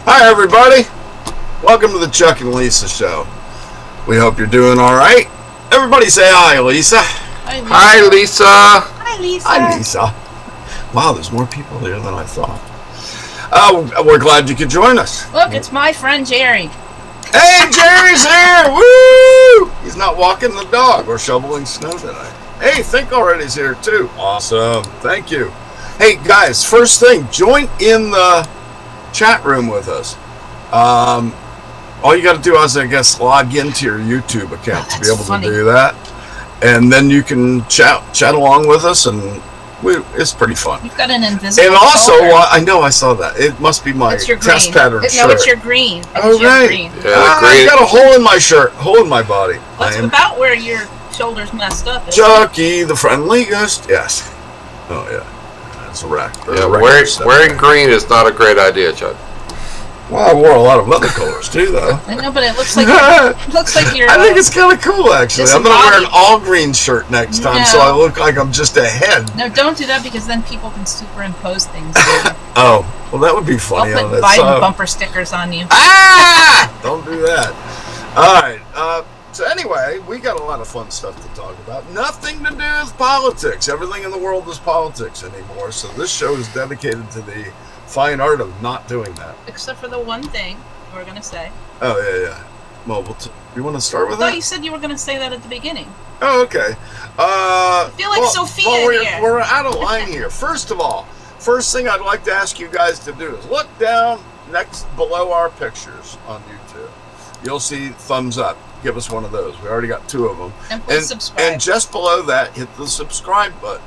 Hi everybody, welcome to the Chuck and Lisa show. We hope you're doing all right. Everybody say hi, Lisa. Hi, Lisa. Hi, Lisa. Hi, Lisa. Wow, there's more people here than I thought. We're glad you could join us. Look, it's my friend Jerry. Hey, Jerry's here! Woo! He's not walking the dog or shoveling snow today. Hey, Think Already's here too. Awesome, thank you. Hey guys, first thing, join in the chat room with us. All you got to do is, I guess, log into your YouTube account to be able to do that, and then you can chat along with us, and it's pretty fun. You've got an invisible. And also, folder. I know I saw that. It must be my test pattern shirt. No, it's your green. Oh, right. Green. Yeah, I got a hole in my shirt, hole in my body. That's about where your shoulders messed up. Chucky, the friendly ghost. Yes. Oh yeah. That's a wreck. Yeah, wearing green is not a great idea, Chuck. Well, I wore a lot of other colors too, though. I know, but it looks like you're. I think it's kind of cool, actually. I'm gonna wear an all green shirt next time, so I look like I'm just ahead. No, don't do that because then people can superimpose things. Oh, well, that would be funny. I'll put Biden bumper stickers on you. Ah! Don't do that. All right. So anyway, we got a lot of fun stuff to talk about. Nothing to do with politics. Everything in the world is politics anymore. So this show is dedicated to the fine art of not doing that. Except for the one thing you were going to say. Oh, yeah. Well, you want to start with that? I thought that? you said you were going to say that at the beginning. Oh, okay. I feel like Sophia here. We're out of line here. First of all, first thing I'd like to ask you guys to do is look down below our pictures on YouTube. You'll see thumbs up. Give us one of those. We already got 2 of them. And please subscribe. And just below that, hit the subscribe button.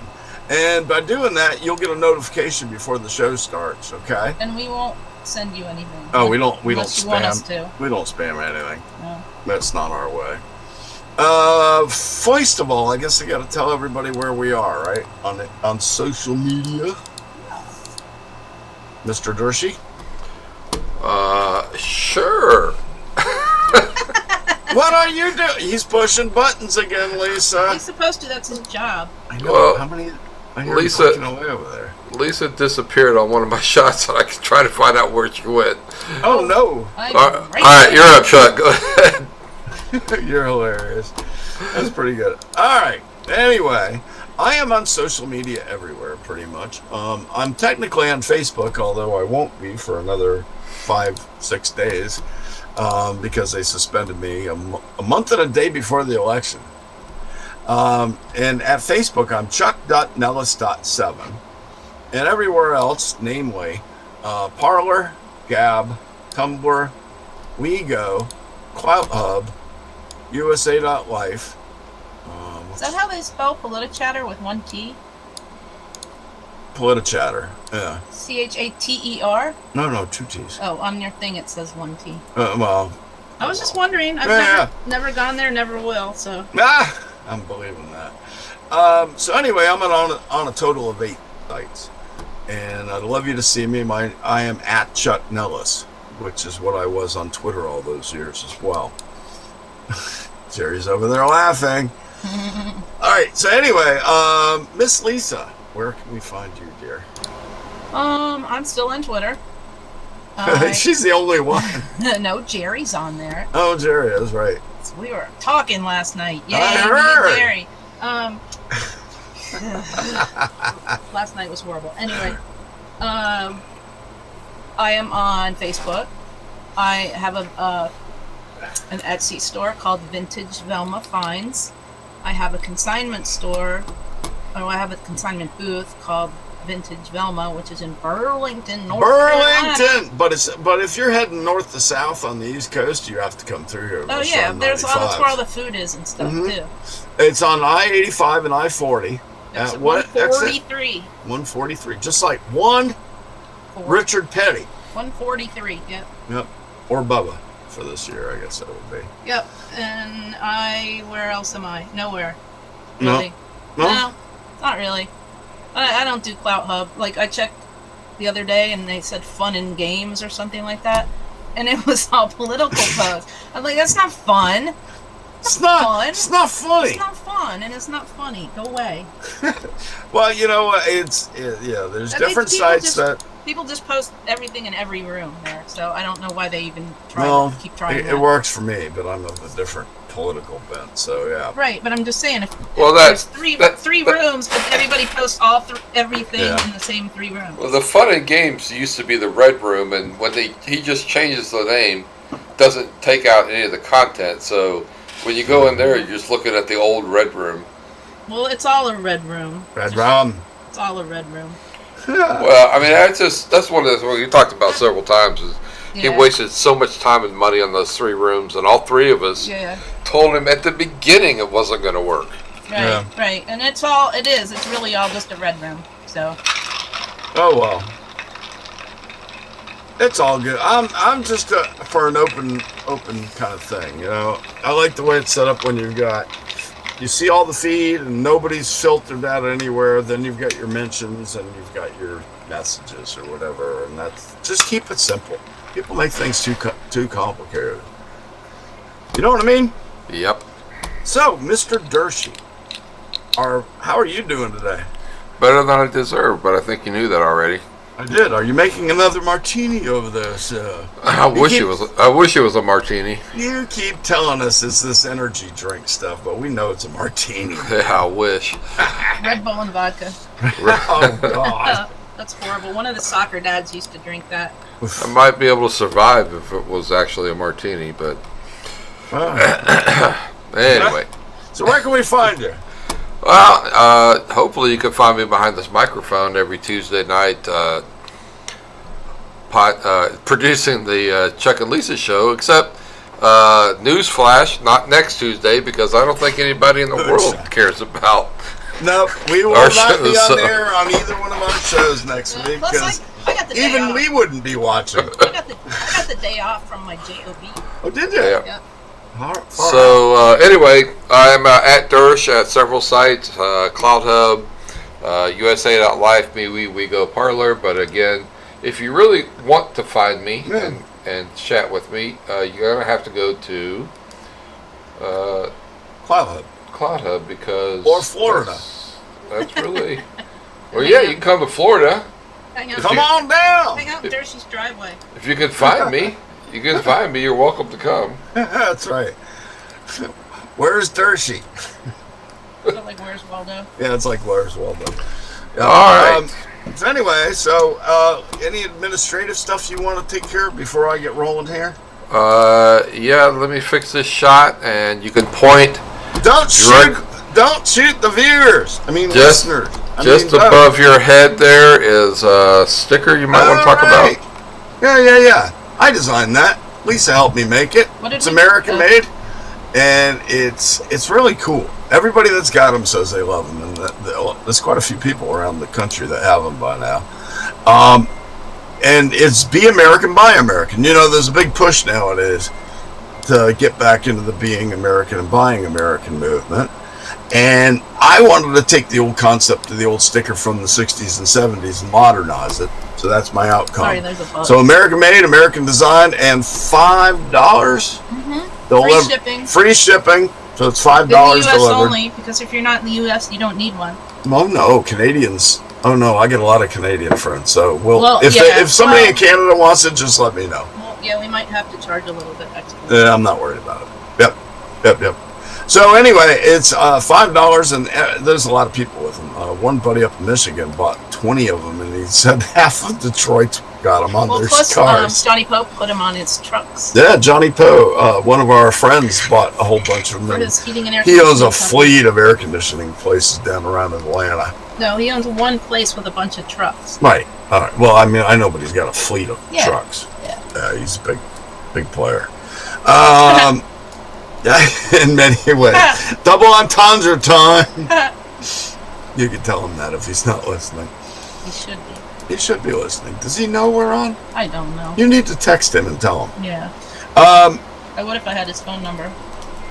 And by doing that, you'll get a notification before the show starts, okay? And we won't send you anything. Oh, we don't spam. You want us to. We don't spam anything. No. That's not our way. First of all, I guess I got to tell everybody where we are, right? On social media. Mr. Dershey? Sure. What are you doing? He's pushing buttons again, Lisa. He's supposed to. That's his job. I know. Well, how many? I hear Lisa, him pushing away over there. Lisa disappeared on one of my shots, and I can try to find out where she went. Oh no! All right, you're up, Chuck. Go ahead. You're hilarious. That's pretty good. All right. Anyway, I am on social media everywhere, pretty much. I'm technically on Facebook, although I won't be for another 5-6 days. Because they suspended me a month and a day before the election. And at Facebook, I'm chuck.nellis.7. And everywhere else, namely Parler, Gab, Tumblr, WeGo, CloutHub, USA.life. Is that how they spell Politichatter with 1 T? Politichatter, yeah. CHATER? No, 2 T's. Oh, on your thing it says 1 T. Well. I was just wondering. I've never gone there, never will, so. I'm believing that. So anyway, I'm on a total of 8 sites. And I'd love you to see me. I am at Chuck Nellis, which is what I was on Twitter all those years as well. Jerry's over there laughing. All right, so anyway, Miss Lisa, where can we find you, dear? I'm still on Twitter. She's the only one. No, Jerry's on there. Oh, Jerry, that's right. We were talking last night. Yay, I me and heard. Jerry. Last night was horrible. Anyway, I am on Facebook. I have an Etsy store called Vintage Velma Finds. I have a consignment store. I have a consignment booth called Vintage Velma, which is in Burlington, North Carolina. Burlington, but if you're heading north to south on the East Coast, you have to come through here. Oh yeah, that's where all the food is and stuff too. It's on I-85 and I-40. It's At what 143. 143, just like one Richard Petty. 143. Yep. Yep, or Bubba for this year, I guess that would be. Yep. And where else am I? Nowhere. No. Really. No, not really. I don't do Clout Hub. Like, I checked the other day and they said fun and games or something like that. And it was all political posts. I'm like, that's not fun. It's not fun. It's not funny. It's not fun and it's not funny. Go away. Well, you know, there's different sites that... People just post everything in every room there. So I don't know why they even keep trying it works for me, but I'm of a different political bent, so yeah. Right, but I'm just saying, if that's there's three rooms, but everybody posts everything in the same 3 rooms. Well, the fun and games used to be the red room, and when he just changes the name, doesn't take out any of the content. So when you go in there, you're just looking at the old red room. Well, it's all a red room. Red room. It's all a red room. Well, I mean, that's one of the things you talked about several times. Is he wasted so much time and money on those 3 rooms, and all 3 of us told him at the beginning it wasn't going to work. Right, right, and it's really all just a red room. So. Oh well. It's all good. I'm just for an open kind of thing, you know. I like the way it's set up when you see all the feed and nobody's filtered out anywhere. Then you've got your mentions and you've got your messages or whatever, and that's just keep it simple. People make things too complicated. You know what I mean? Yep. So, Mr. Dershey, how are you doing today? Better than I deserve, but I think you knew that already. I did. Are you making another martini over there, sir? I wish it was a martini. You keep telling us it's this energy drink stuff, but we know it's a martini. Yeah, I wish. Red Bull and vodka. Oh God. That's horrible. One of the soccer dads used to drink that. I might be able to survive if it was actually a martini, but anyway. So where can we find you? Well, hopefully you can find me behind this microphone every Tuesday night, producing the Chuck and Lisa show, except newsflash, not next Tuesday, because I don't think anybody in the world cares about. No, we will not be on air on either one of our shows next week, because even we wouldn't be watching. I got the day off from my job. Oh, did you? Yeah. Yep. So anyway, I'm at Dersh at several sites, Cloud Hub, USA.life, We Go Parlor. But again, if you really want to find me and chat with me, you're gonna have to go to Cloud Hub, because or Florida. That's really well. Yeah, you can come to Florida. Come on down. Hang out in Dershey's driveway. If you can find me. You can find me. You're welcome to come. That's right. Where's Dershey? Like Where's Waldo? Yeah, it's like Where's Waldo. Yeah. All right. So anyway, any administrative stuff you want to take care of before I get rolling here? Yeah. Let me fix this shot, and you can point. Don't shoot the viewers. I mean, listeners. Just above your head there is a sticker you might want to talk about. Yeah. I designed that. Lisa helped me make it. It's American made, and it's really cool. Everybody that's got them says they love them, and there's quite a few people around the country that have them by now. And it's Be American, Buy American. You know, there's a big push nowadays to get back into the Being American and Buying American movement. And I wanted to take the old concept to the old sticker from the 60s and 70s and modernize it. So that's my outcome. Sorry, there's a bug. So American made, American designed, and $5. Free shipping. Free shipping. So it's $5 in the U.S. delivered. only, because if you're not in the U.S., you don't need one. Oh no, Canadians. Oh no, I get a lot of Canadian friends. So Well, if yeah, if somebody well- in Canada wants it, just let me know. Well, yeah, we might have to charge a little bit extra. Yeah, I'm not worried about it. Yep. So anyway, it's $5, and there's a lot of people with them. One buddy up in Michigan bought 20 of them, and he said half of Detroit got them on Well, their plus cars. Johnny Pope put him on his trucks Yeah, Johnny Poe, one of our friends, bought a whole bunch of for them. his heating and air He owns a conditioning company. fleet of air conditioning places down around Atlanta. No, he owns one place with a bunch of trucks. Right. All right. Well, I mean, I know, but he's got a fleet of Yeah. trucks. Yeah. He's a big player. In many ways. Double entendre time. You can tell him that if he's not listening. He should be. He should be listening. Does he know we're on? I don't know. You need to text him and tell him. Yeah. Um, I would if I had his phone number.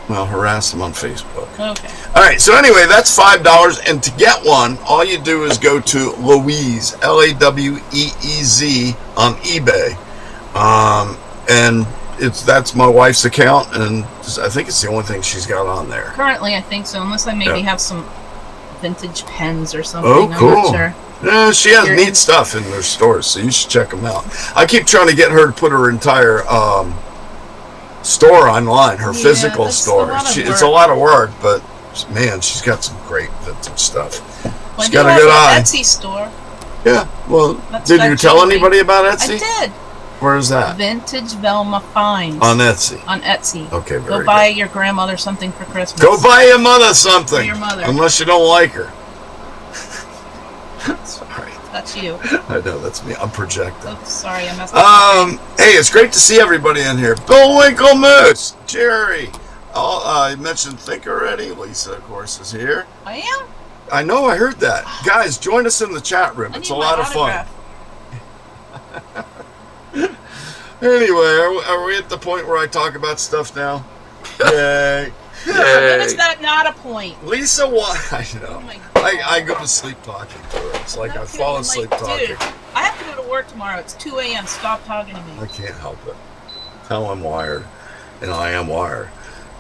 well, harass him on Facebook. Okay. All right. So anyway, that's $5, and to get one, all you do is go to Louise, LAWEEZ, on eBay, and that's my wife's account, and I think it's the only thing she's got on there. Currently, I think so, unless I maybe Yeah. have some vintage pens or something. Oh, I'm cool. not sure. Yeah, she has Here- neat stuff in their stores, so you should check them out. I keep trying to get her to put her entire store online, her Yeah, physical that's a store. lot of It's a work. lot of work, but man, she's got some great vintage stuff. Well, I She's do got a have good an eye. Etsy store. Yeah, well, That's did you tell actually- anybody about I Etsy? did. Where is that? Vintage Velma Finds. On Etsy. On Etsy. Okay, very Go good. buy your grandmother something for Christmas. Go buy your mother something. For your mother. Unless you don't like her. Sorry. That's you. I know, that's me. I'm projecting. Oops, sorry, I messed up. Hey, it's great to see everybody in here. Bill Winklemoose, Jerry. I mentioned Think already. Lisa, of course, is here. I am. I know, I heard that. Guys, join us in the chat room. I It's need a my lot of fun. autograph. Anyway, are we at the point where I talk about stuff now? Yay. When Yay. is that not a point? Lisa, why? I Oh know. my god. I go to sleep talking to her. It's like I Not fall kidding, asleep like, talking. dude, I have to go to work tomorrow. It's 2 a.m. Stop talking to me. I can't help it. Tell I'm wired. And I am wired.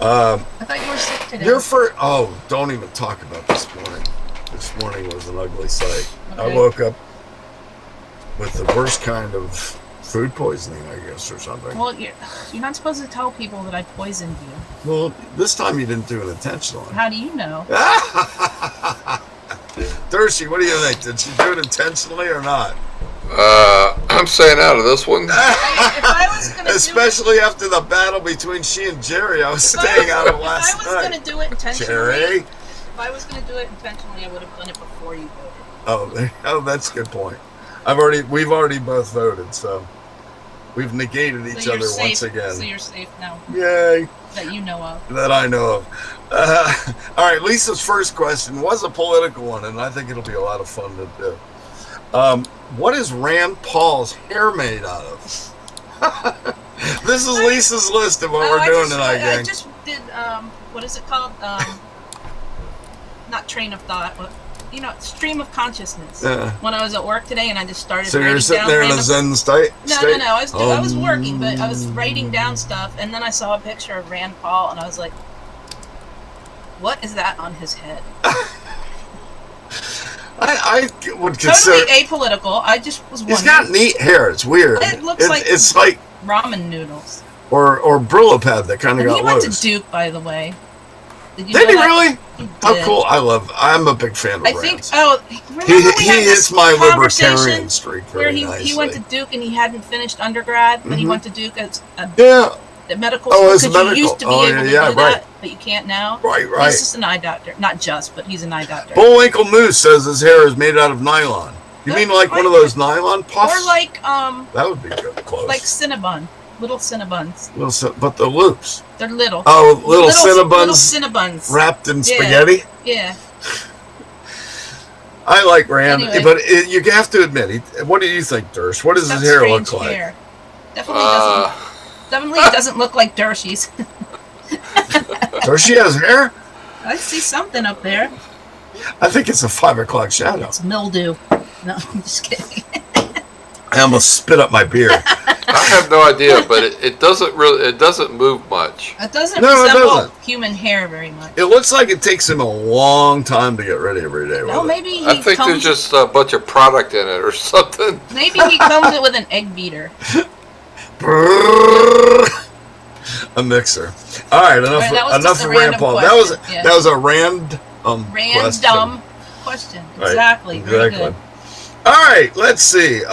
I thought you were sick today. Your first. Oh, don't even talk about this morning. This morning was an ugly sight. I Okay. woke up with the worst kind of food poisoning, I guess, or something. Well, you're not supposed to tell people that I poisoned you. Well, this time you didn't do it intentionally. How do you know? Dershie, what do you think? Did she do it intentionally or not? I'm staying out of this one. If I was gonna Especially after the battle between she and Jerry, I was do it, staying out of if I last was night. gonna do it intentionally, Jerry? if I was gonna do it intentionally, I would have done it before you voted. Oh, that's a good point. We've already both voted, so we've negated each So you're other safe. once again. So you're safe now Yay, that you know of. that I know of. All right, Lisa's first question was a political one, and I think it'll be a lot of fun to do. What is Rand Paul's hair made out of? This is Lisa's list of what we're doing tonight, I gang. just did what is it called? Not train of thought, but stream of consciousness. Yeah. When I was at work today, and I just started. So you're writing sitting down there in a random- Zen state? No. I was working, but I was writing down stuff, and then I saw a picture of Rand Paul, and I was like, "What is that on his head?" I would consider. Totally apolitical. I just was wondering. He's got neat hair. It's weird. It looks like- it's like ramen noodles. or Brillo pad that kind of And got he went to loose. Duke, by the way. Did you Did know he that? really? He How did. cool! I'm a big fan of I think. Rand's. Oh, remember He we had hits this my conversation libertarian streak where very he nicely. went to Duke and he hadn't finished undergrad, and he Mhm. went to Duke as a Yeah, medical Oh, school as a because you medical. used to be Oh, able to yeah, do right. that, but you can't now. right. He's just an eye doctor, not just, but he's an eye doctor. Bullwinkle Moose says his hair is made out of nylon. You mean like one of those nylon puffs? Or like That would be good. Close. like Cinnabon, little Cinnabons. But the loops. They're little. Oh, little Little Cinnabons Cinnabons. wrapped in Yeah. spaghetti. Yeah. I like Rand, Anyway. but you have to admit, what do you think, Dersh? What does Got his hair look strange like? hair. Definitely doesn't look like Dershie's. Dersh has hair? I see something up there. I think it's a 5 o'clock shadow. It's mildew. No, I'm just kidding. I almost spit up my beer. I have no idea, but it doesn't move much. It doesn't No, it resemble doesn't. human hair very much. It looks like it takes him a long time to get ready every day. No, with it. maybe he I think comes. there's just a bunch of product in it or something. Maybe he comes with an egg beater. A mixer. All right, enough. Right, that was Enough just a of random Paul. question, yeah. That was a random Question. Right, Exactly. Very exactly. good. All right, let's see.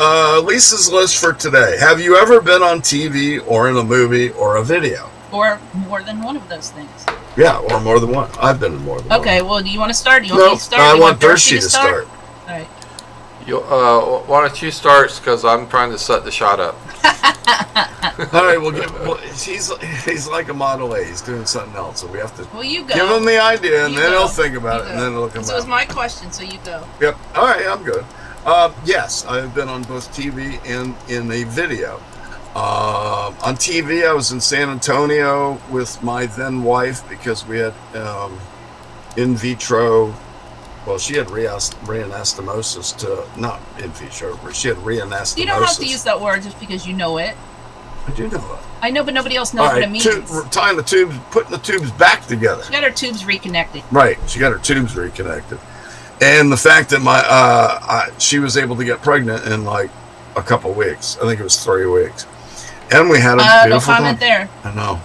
Lisa's list for today. Have you ever been on TV or in a movie or a video? Or more than one of those things. Yeah, or more than one. I've been in more than one. Okay. Well, do you want to start? Do you want No, me to start? I Do you want Dershie Dershie to start. All right. Why don't you start? Because I'm trying to set the shot up. All right, he's like a Model A. He's doing something else, so we have to Well, you go. give him the idea, and You then go. he'll think about You it, and go. then it'll come So it was out. my question, so you go. Yep. All right, I'm good. Yes, I've been on both TV and in a video. On TV, I was in San Antonio with my then wife because we had in vitro. Well, she had reanastomosis not in vitro, but she had reanastomosis. You don't have to use that word just because you know it. I do know that. I know, but nobody else knows All what it right, means. tying the tubes, putting the tubes back together. She got her tubes reconnected. Right, she got her tubes reconnected, and the fact that she was able to get pregnant in like a couple weeks. I think it was 3 weeks, and we had a No beautiful comment daughter. there. I know.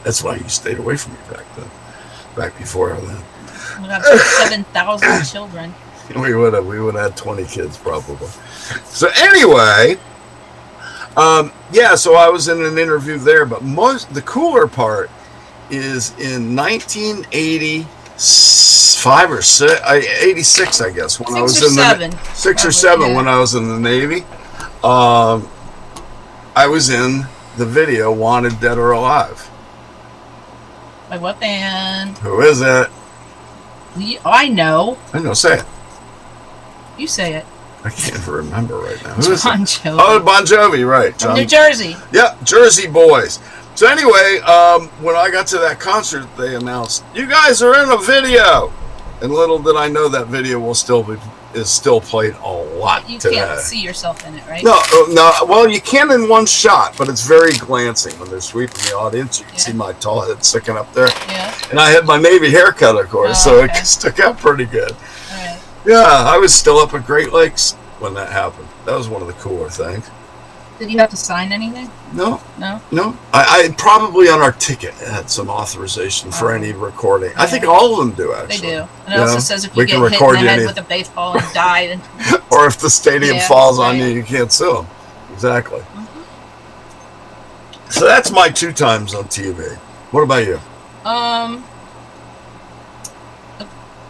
That's why you stayed away from me back then. Back before then, We got 7,000 children. we would have had 20 kids probably. So anyway, so I was in an interview there, but the cooler part is in 1985 or 86, I guess, when I was in the 6 or 7 when I was in the Navy. I was in the video Wanted Dead or Alive. By what band? Who is it? I know. I know, say it. You say it. I can't remember right now. Who is it? Bon Jovi. Oh, Bon Jovi, right. From New Jersey. Yep, Jersey Boys. So anyway, when I got to that concert, they announced, "You guys are in a video," and little did I know that video is still played a lot But you today. can't see yourself in it, right? No. Well, you can in one shot, but it's very glancing when they're sweeping the audience. You can see my tall head sticking up there, Yeah. and I had my Navy haircut, of course, Oh, so okay. it stuck out pretty good. All right. Yeah, I was still up at Great Lakes when that happened. That was one of the cooler things. Did you have to sign anything? No. No. I probably on our ticket had some authorization for any recording. I think all of them do, They actually. do. And it also says if we you can get hit record in you the head any- with a baseball and die, then Or if the stadium Yeah, falls on right. you, you can't sue them. Exactly. So that's my 2 times on TV. What about you?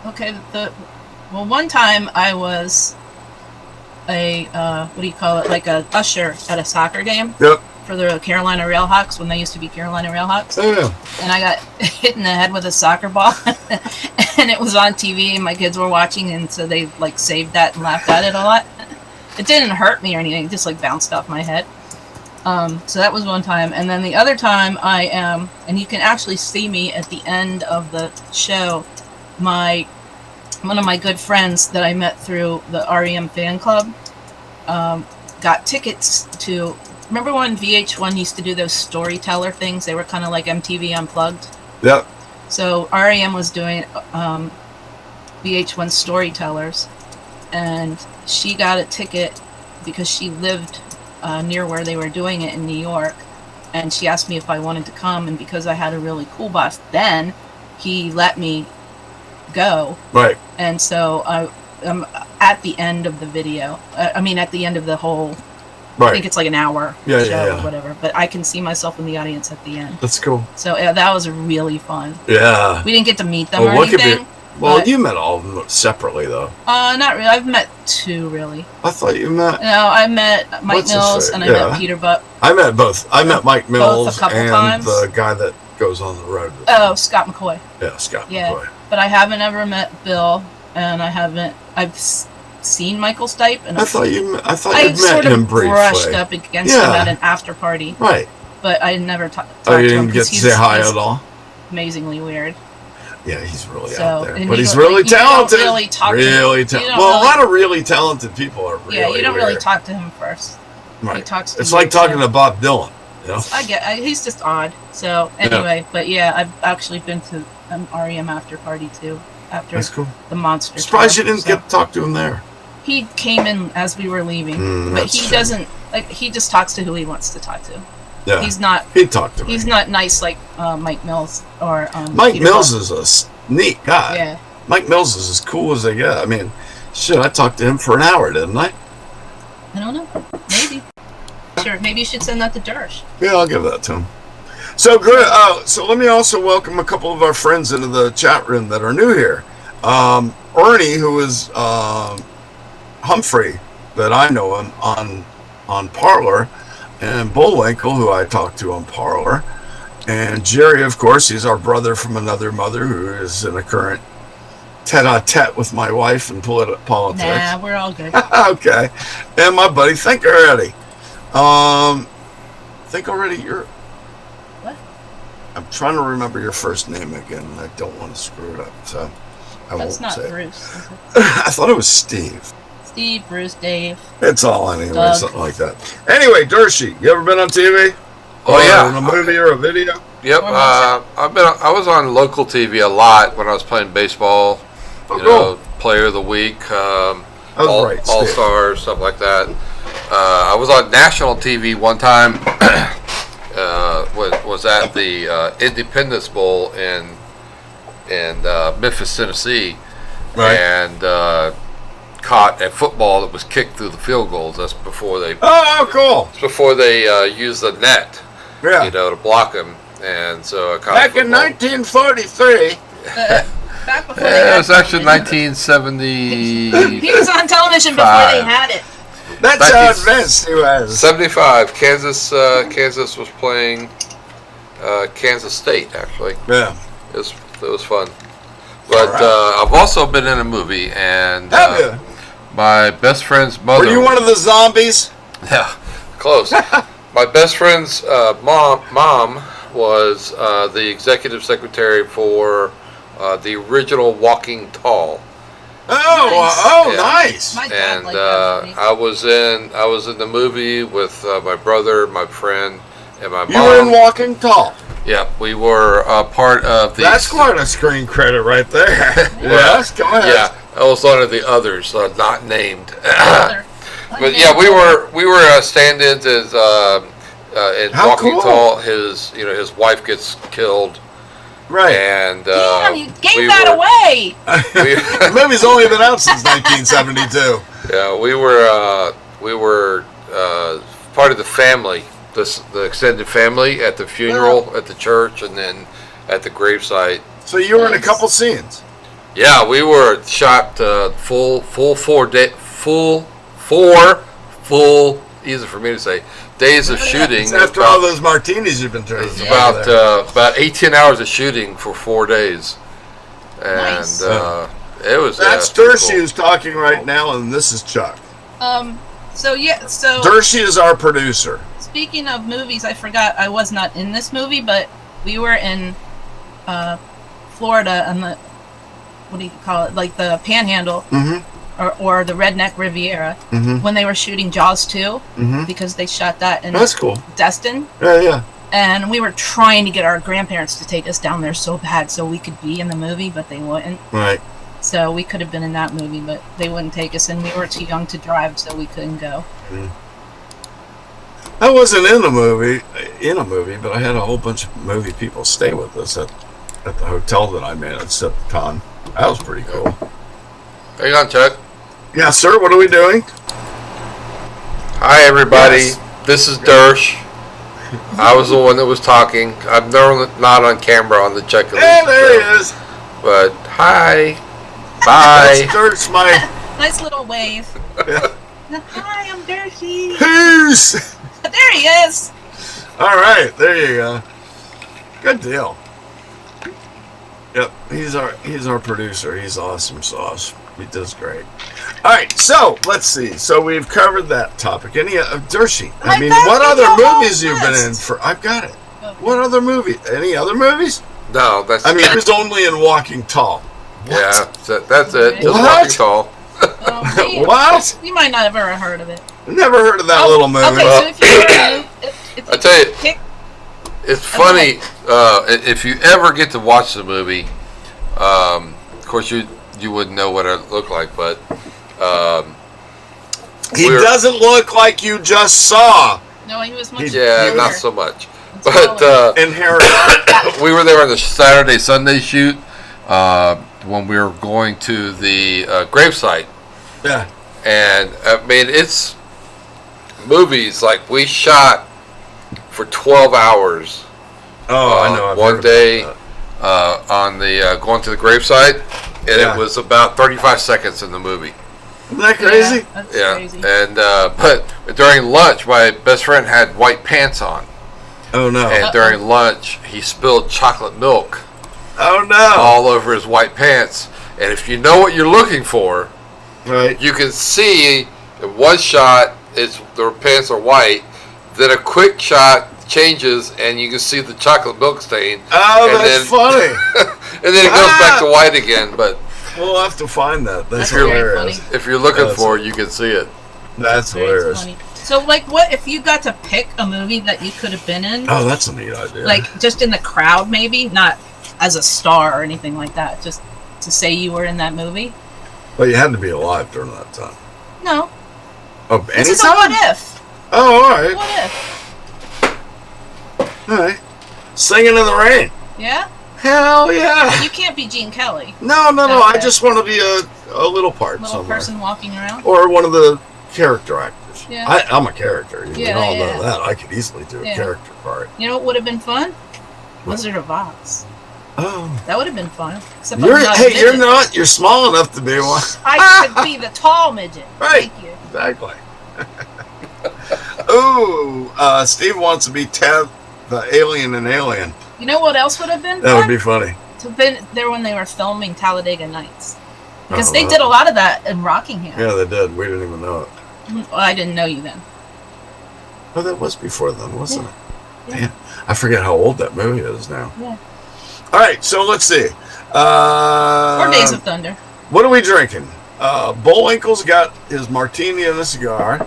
Okay. One time I was a what do you call it? Like a usher at a soccer game Yep. for the Carolina Railhawks when they used to be Carolina Railhawks. Oh, yeah. And I got hit in the head with a soccer ball, and it was on TV, and my kids were watching, and so they like saved that and laughed at it a lot. It didn't hurt me or anything; it just like bounced off my head. So that was one time, and then the other time I am, and you can actually see me at the end of the show. One of my good friends that I met through the REM fan club got tickets to. Remember when VH1 used to do those storyteller things? They were kind of like MTV Unplugged. Yep. So REM was doing VH1 storytellers, and she got a ticket because she lived near where they were doing it in New York, and she asked me if I wanted to come, and because I had a really cool boss then, he let me go, Right. and so I'm at the end of the video. At the end of the whole. I think Right. it's like an hour Yeah, show yeah, yeah. or whatever, but I can see myself in the audience at the end. That's cool. So that was really fun. Yeah. We didn't get to meet them Oh, or look at anything. Well, but- you met all of them separately, though. Not really. I've met 2 really. I thought you met. No, I met Mike What's his Mills name? and I Yeah. met Peter Butt. I met both. I met Mike Mills couple and times. the guy that goes on the road. With Oh, Scott McCoy. yeah, Scott Yeah. McCoy. But I haven't ever met Bill, and I've seen Michael Stipe, and I thought you I met sort him of briefly. brushed up against him Yeah. at an after party, Right. but I never talked Oh, to you him didn't get because to say hi he's at all? amazingly weird. Yeah, he's really So, out there, and but you he's don't- really like, you don't talented. really talk to him. Really You talented. don't Well, a really- lot of really talented people are really Yeah, you don't really weird. talk to him first. He Right. talks to It's you, like talking so- to Bob Dylan. You know? he's just odd. So anyway, but yeah, I've actually been to an REM after party too. After That's cool. the monster. Surprised you tour, didn't so. get to talk to him there. He came in as we were leaving, but that's he true. doesn't like. He just talks to who he wants to talk to. Yeah, He's not. he talked to me. He's not nice like Mike Mills or Mike Peter Mills Buck. is a neat guy. Yeah, Mike Mills is as cool as they get. I mean, shit, I talked to him for an hour, didn't I? I don't know. Maybe. Sure. Maybe you should send that to Dersh. Yeah, I'll give that to him. So good. So let me also welcome a couple of our friends into the chat room that are new here. Ernie, who is Humphrey, that I know him on Parlor, and Bullwinkle, who I talked to on Parlor, and Jerry, of course, he's our brother from another mother who is in a current tete-a-tete with my wife in politics. Nah, we're all good. Okay, and my buddy Think Already. Think Already, you're. What? I'm trying to remember your first name again. And I don't want to screw it up, so I That's won't not say. Bruce. Is it? I thought it was Steve. Steve, Bruce, Dave. It's all anyway, Doug. something like that. Anyway, Dershie, you ever been on TV? Oh, Or yeah. in a movie or a video? Yep. Or what's I was on local TV a lot when I was playing baseball. Oh, You know, Player of the Week, I was right. All Steve. Stars, stuff like that. I was on national TV one time. Was at the Independence Bowl in Memphis, Tennessee, Right. and caught a football that was kicked through the field goals. That's before they Oh, cool. used the net, Yeah. you know, to block them. And so I caught Back in football. 1943. Back before they Yeah, had it was actually television. 1970. He was on television before they had it. That's how advanced he was. 75. Kansas was playing Kansas State, actually. Yeah. It was fun. But Alright. I've also been in a movie, and Have you? my best friend's mother. Were you one of the zombies? Yeah, close. My best friend's mom was the executive secretary for the original Walking Tall. Oh, Nice. oh, nice. My dad And liked that movie. I was in the movie with my brother, my friend, and my You were in mom. Walking Tall. Yeah, we were part of the. That's quite a screen credit right there. Yes, go ahead. Yeah, I was one of the others, not named. Brother. But yeah, we were stand-ins as in How Walking cool. Tall. His wife gets killed, Right. and Damn, you gave we that were- away. The movie's only been out since 1972. Yeah, we were part of the family, the extended family at the funeral, at the church, and then at the gravesite. So you were in a Nice. couple scenes. Yeah, we were shot full 4 easy for me to say, days of shooting. It's after all those martinis you've been drinking. It's over there. about 18 hours of shooting for 4 days, and Nice. it was. That's pretty Dershie cool. who's talking right now, and this is Chuck. So Dershie is our producer. speaking of movies, I forgot I was not in this movie, but we were in Florida on the, what do you call it, like the Panhandle, or the Redneck Riviera, when they were shooting Jaws 2, because they shot that in That's cool. Destin, Yeah, yeah. and we were trying to get our grandparents to take us down there so bad so we could be in the movie, but they wouldn't. Right. So we could have been in that movie, but they wouldn't take us, and we were too young to drive, so we couldn't go. I wasn't in a movie, but I had a whole bunch of movie people stay with us at the hotel that I managed at the time. That was pretty cool. Hang on, Chuck. Yeah, sir. What are we doing? Hi, everybody. Yes. This is Dersh. I was the one that was talking. I'm not on camera on the Chuck and Hey, Lisa there show, he is. but hi, bye. Starts my Nice little wave. yeah. Hi, I'm Dershie. Peace. There he is. All right, there you go. Good deal. Yep, he's our producer. He's awesome sauce. He does great. All right, so let's see. So we've covered that topic. Any Dershie? I My mean, best what is other a whole movies you've been in? list. I've got it. What other movie? Any other movies? No, that's I mean, he was only in Walking Tall. yeah. That's it. Just What? Walking Tall. What? You might not have ever heard of it. Never heard of that little movie. Okay, so if you were, if I tell you, pick, it's funny if you ever get to watch the movie. Of course, you wouldn't know what it looked like, but He doesn't look like you just saw. no, he was much. yeah, bigger. not so much. It's But taller. Inherit. we were there on the Saturday Sunday shoot when we were going to the gravesite, Yeah. and I mean it's movies like we shot for 12 hours. Oh, I know. I've one heard day about on the going to the gravesite, and Yeah. it was about 35 seconds in the movie. that. Isn't that crazy? Yeah, that's Yeah, crazy. and but during lunch, my best friend had white pants on, Oh no. and during lunch he spilled chocolate milk Oh no. all over his white pants. And if you know what you're looking for, Right. you can see in one shot their pants are white, then a quick shot changes and you can see the chocolate milk stain, Oh, and that's then- funny. and then it goes back to white again. But We'll have to find that. That's That's very hilarious. funny. if you're looking That's- for it, you can see it. That's Very hilarious. funny. So, like, what if you got to pick a movie that you could have been in? Oh, that's a neat idea. Like, just in the crowd, maybe, not as a star or anything like that. Just to say you were in that movie. But you had to be alive during that time. No, Oh, this is a anytime? what if. Oh, all right. What if? All right. Singing in the rain. Yeah, Hell yeah. you can't be Gene Kelly, No. I Okay. just want to be a little part little somewhere. person walking around. Or one of the character actors. Yeah. I'm a character. We Yeah, all know yeah. that. I could easily do a Yeah. character part. You know what would have been fun? What? Wizard of Oz. Oh. That would have been fun. Except I'm not a You're midget. not. You're small enough to be one. I could be the tall midget. Right. Thank you. Exactly. Ooh, Steve wants to be Ted, the alien in Alien. You know what else would have been That fun? would be funny. To have been there when they were filming Talladega Nights. Because Oh, they wow. did a lot of that in Rockingham. Yeah, they did. We didn't even know it. Well, I didn't know you then. Oh, that was before then, wasn't it? Yeah. Damn, I forget how old that movie is now. Yeah. All right, so let's see. Or Days of Thunder. What are we drinking? Bullwinkle's got his martini and a cigar.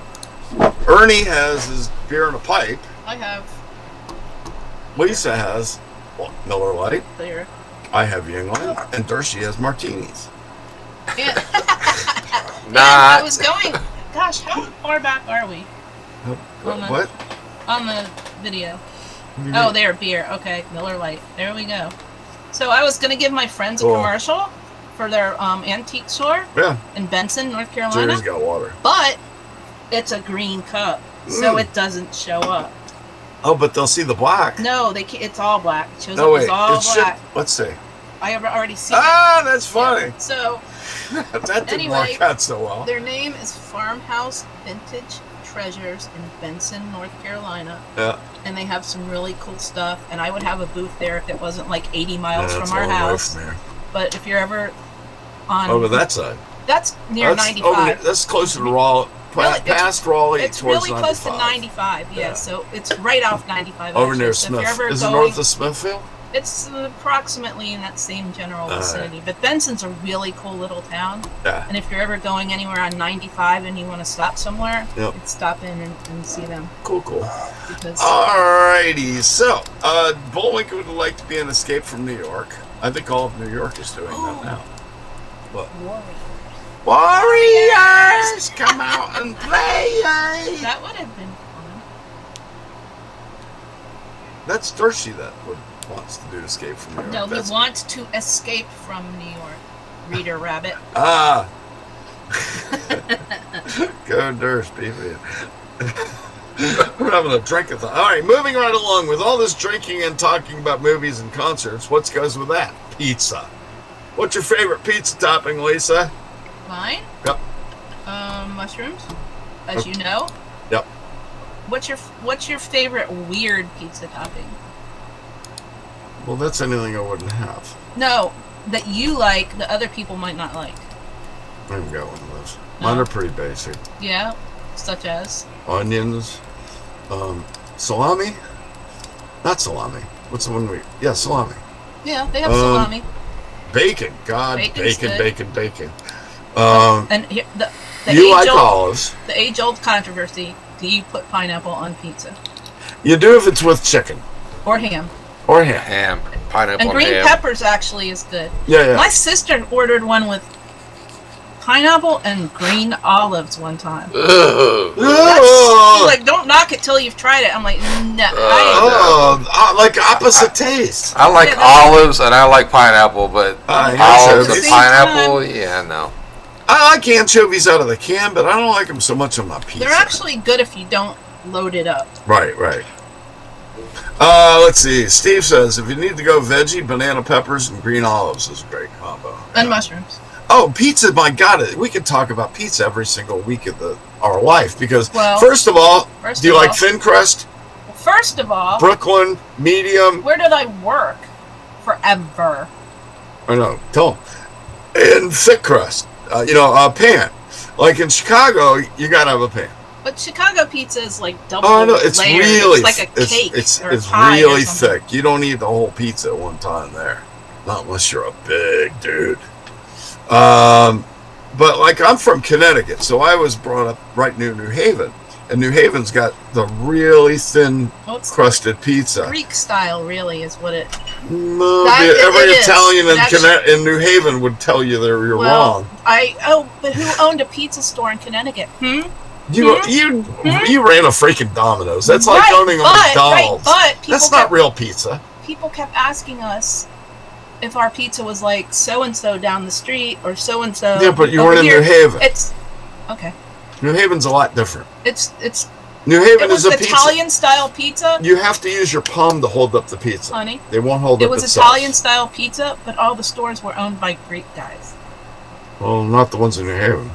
Ernie has his beer and a pipe. I have Lisa has Miller Lite. clear. I have Yingling. And Dershey has martinis. And, and I Not was going. Gosh, how far back are we What? on the video? What do you Oh, mean? there, beer. Okay, Miller Lite. There we go. So I was gonna give my friends a Cool. commercial for their antique store Yeah, in Benson, North Carolina. Jerry's got water. But it's a green cup, so Mm. it doesn't show up. Oh, but they'll see the black. No, they can't, it's all black. It shows No, up as wait. all It should. black. Let's see. I have already seen Ah, that's it. funny. So That didn't Anyway, work out so well. their name is Farmhouse Vintage Treasures in Benson, North Carolina. Yeah. And they have some really cool stuff. And I would have a booth there if it wasn't like 80 miles Yeah, that's from our a long way house. from here. But if you're ever on, Over that side. that's near That's 95. That's closer to Raleigh. Really, Past Raleigh It's towards really close to 95. 95, yeah. Yeah. So it's right off 95. Over actually. near So Smith. if you're ever Is it going, north of Smithfield? it's approximately in that same general All right. vicinity. But Benson's a really cool little town. Yeah. And if you're ever going anywhere on 95 and you want to stop somewhere, Yep. you'd stop in and see them. Cool. Because Alrighty. So, Bullwinkle would like to be an escape from New York. I think all of New York is doing that now. What? Warriors, come out and play! that would have been fun. That's Dershey that wants to do escape from New York. No, That's- he wants to escape from New York. Reader Rabbit. Ah. Go Durst, baby. We're having a drink at the. All right, moving right along with all this drinking and talking about movies and concerts. What goes with that? Pizza. What's your favorite pizza topping, Lisa? Mine? Yep. Mushrooms, as you know. Yep. What's your favorite weird pizza topping? Well, that's anything I wouldn't have. No, that you like, that other people might not like. I haven't got one of those. Mine No. are pretty basic. Yeah, such as. Onions, salami. Not salami. What's the one we? Yeah, salami. Yeah, they have salami. Bacon. God, Bacon's bacon, good. bacon. And here, the You like age-old, olives. the age-old controversy: do you put pineapple on pizza You do if it's with chicken or ham? or ham. Ham, pineapple, And green ham. peppers actually is good. Yeah. My sister ordered one with pineapple and green olives one time. Ugh. She's Oh, like, don't knock it till you've tried it. I'm like, no. like opposite taste. I like Yeah, that's- olives and I like pineapple, but olives and anchovies. pineapple, yeah, no. I like anchovies out of the can, but I don't like them so much on my pizza. They're actually good if you don't load it up. Right. Let's see. Steve says if you need to go veggie, banana peppers and green olives is a great combo. And mushrooms. Oh, pizza! My God, we could talk about pizza every single week of our life because Well, first of all, first do you of like all- thin crust, First of all, Brooklyn, medium? where did I work forever? I know. Tell them. And thick crust. A pan. Like in Chicago, you gotta have a pan. But Chicago pizza is like double Oh no, it's layered. really It's like a cake It's or a pie or really something. thick. You don't need the whole pizza at one time there, not unless you're a big dude. But like I'm from Connecticut, so I was brought up right near New Haven, and New Haven's got the really thin Well, it's crusted pizza. Greek style, really, is what it. No, It every is. Italian That's- in New Haven would tell you that you're wrong. But who owned a pizza store in Connecticut? You ran a freaking Domino's. That's like owning a McDonald's. But people That's not real pizza. People kept asking us if our pizza was like so and so down the street or so and so. Yeah, but you weren't in New Haven. It's okay. New Haven's a lot different. It's New Haven it was is a pizza. Italian style pizza, You have to use your palm to hold up the pizza. honey. They won't hold It up was its Italian sauce. style pizza, but all the stores were owned by Greek guys. Well, not the ones in New Haven.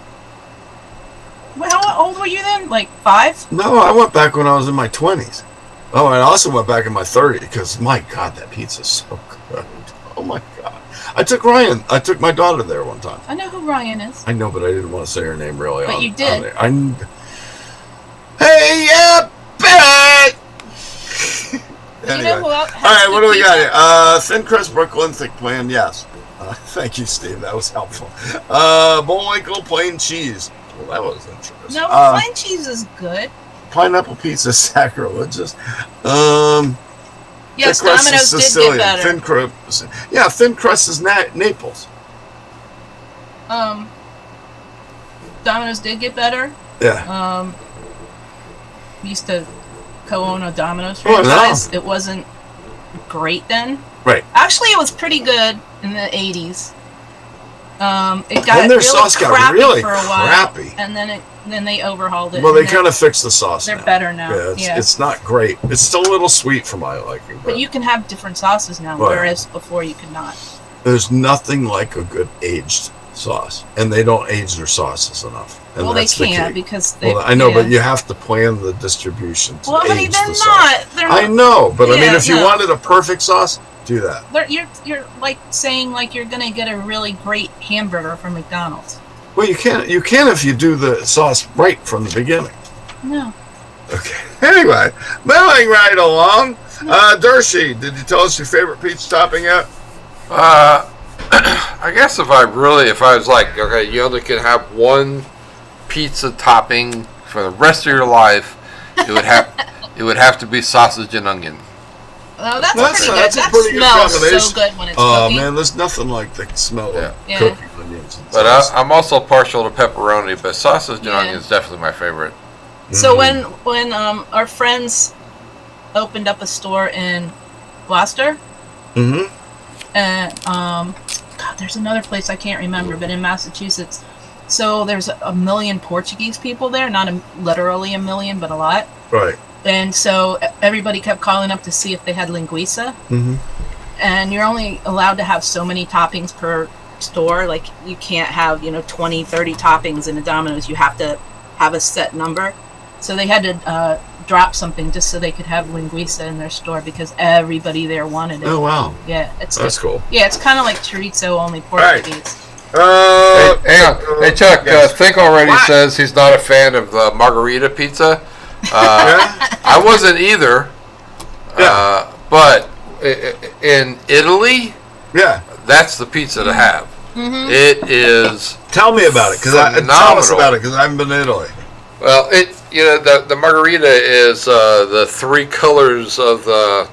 Well, how old were you then? Like 5? No, I went back when I was in my 20s. Oh, and I also went back in my 30s because, my God, that pizza's so good. Oh, my God. I took my daughter there one time. I know who Ryan is. I know, but I didn't want to say her name really. But you did. Hey, yeah, baby! Do you know who else has All right, good what do we pizza? got here? Thin crust Brooklyn, thick plan, yes. Thank you, Steve. That was helpful. Bullwinkle, plain cheese. Well, that was interesting. No, plain cheese is good. Pineapple pizza, sacrilegious. Yes, thick crust Domino's is did Sicilian. get better. Thin crust, thin crust is Naples. Domino's did get better. Yeah. We used to co-own a Domino's Oh, no. franchise. It wasn't great then. Right. Actually, it was pretty good in the 80s. It got Then their really sauce got crappy really for a while, crappy. and then they overhauled it. Well, they and kind of fixed the sauce. they're now. better now. Yeah, it's not great. It's still a little sweet for my liking. But you can have different sauces now, Right. whereas before you could not. There's nothing like a good aged sauce, and they don't age their sauces enough. And Well, they that's the can't key. because they. Well, I know, yeah. but you have to plan the distribution to Well, honey, age they're the sauce. not. They're I not. know, but I mean, Yeah, if you no. wanted a perfect sauce, do that. You're like saying like you're gonna get a really great hamburger from McDonald's. Well, you can if you do the sauce right from the beginning. No. Okay. Anyway, moving right along. Dershie, did you tell us your favorite pizza topping yet? I guess if I was like, okay, you only can have one pizza topping for the rest of your life, it would have to be sausage and onion. Oh, that's That's pretty a- good. that's a That pretty good smells so combination. good when it's Oh cooking. man, there's nothing like the smell of Yeah. cooking onions. And But sauce. I'm also partial to pepperoni, but sausage and Yeah. onion is definitely my favorite. So when our friends opened up a store in Gloucester, and God, there's another place I can't remember, but in Massachusetts. So there's a million Portuguese people there, not literally a million, but a lot. Right. And so everybody kept calling up to see if they had linguiça. And you're only allowed to have so many toppings per store. Like you can't have 20, 30 toppings in a Domino's. You have to have a set number. So they had to drop something just so they could have linguiça in their store because everybody there wanted it. Oh wow, Yeah, it's that's cool. Yeah, it's kind of like chorizo, only right. Portuguese. Hey, hang on. Hey, Chuck, yes. Think already What? says he's not a fan of the margarita pizza. Yeah? I wasn't either. Yeah. But in Italy, Yeah. That's the pizza to have. Mm-hmm. It is. Tell me about it, because tell us about it, because I haven't been to Italy. Well, the margarita is the three colors of the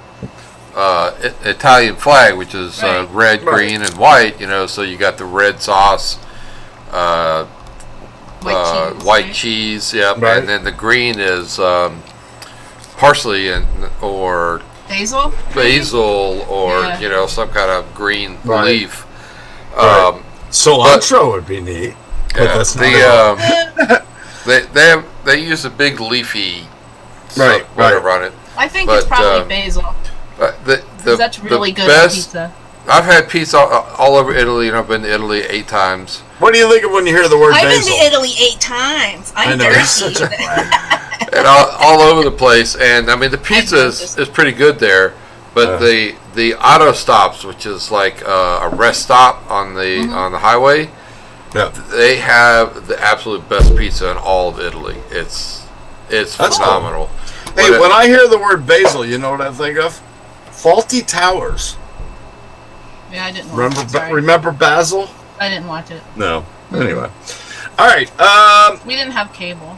Italian flag, which is Right. red, green, and white. So you got the red sauce, White white cheese, yeah, Right. and then the green is parsley or Basil. basil or Yeah. some kind of green Right. leaf. Right. Cilantro would be neat. But Yeah, that's not they use a big leafy Right, whatever right. on it. I think it's But, probably basil. The 'Cause that's really the good best, pizza. I've had pizza all over Italy, and I've been to Italy 8 times. What do you think of when you hear the word I've been basil? to Italy 8 times. I I'm know, dirty. he's such a brag. And all over the place. And I mean, the pizza noticed. is pretty good there, but the auto stops, which is like a rest stop on the highway, Yeah. they have the absolute best pizza in all of Italy. It's That's phenomenal. Hey, But when I hear the word basil, you know what I think of? Faulty Towers. Yeah, I didn't watch it. Sorry. Remember Basil? I didn't watch it. No. Anyway. All right. We didn't have cable.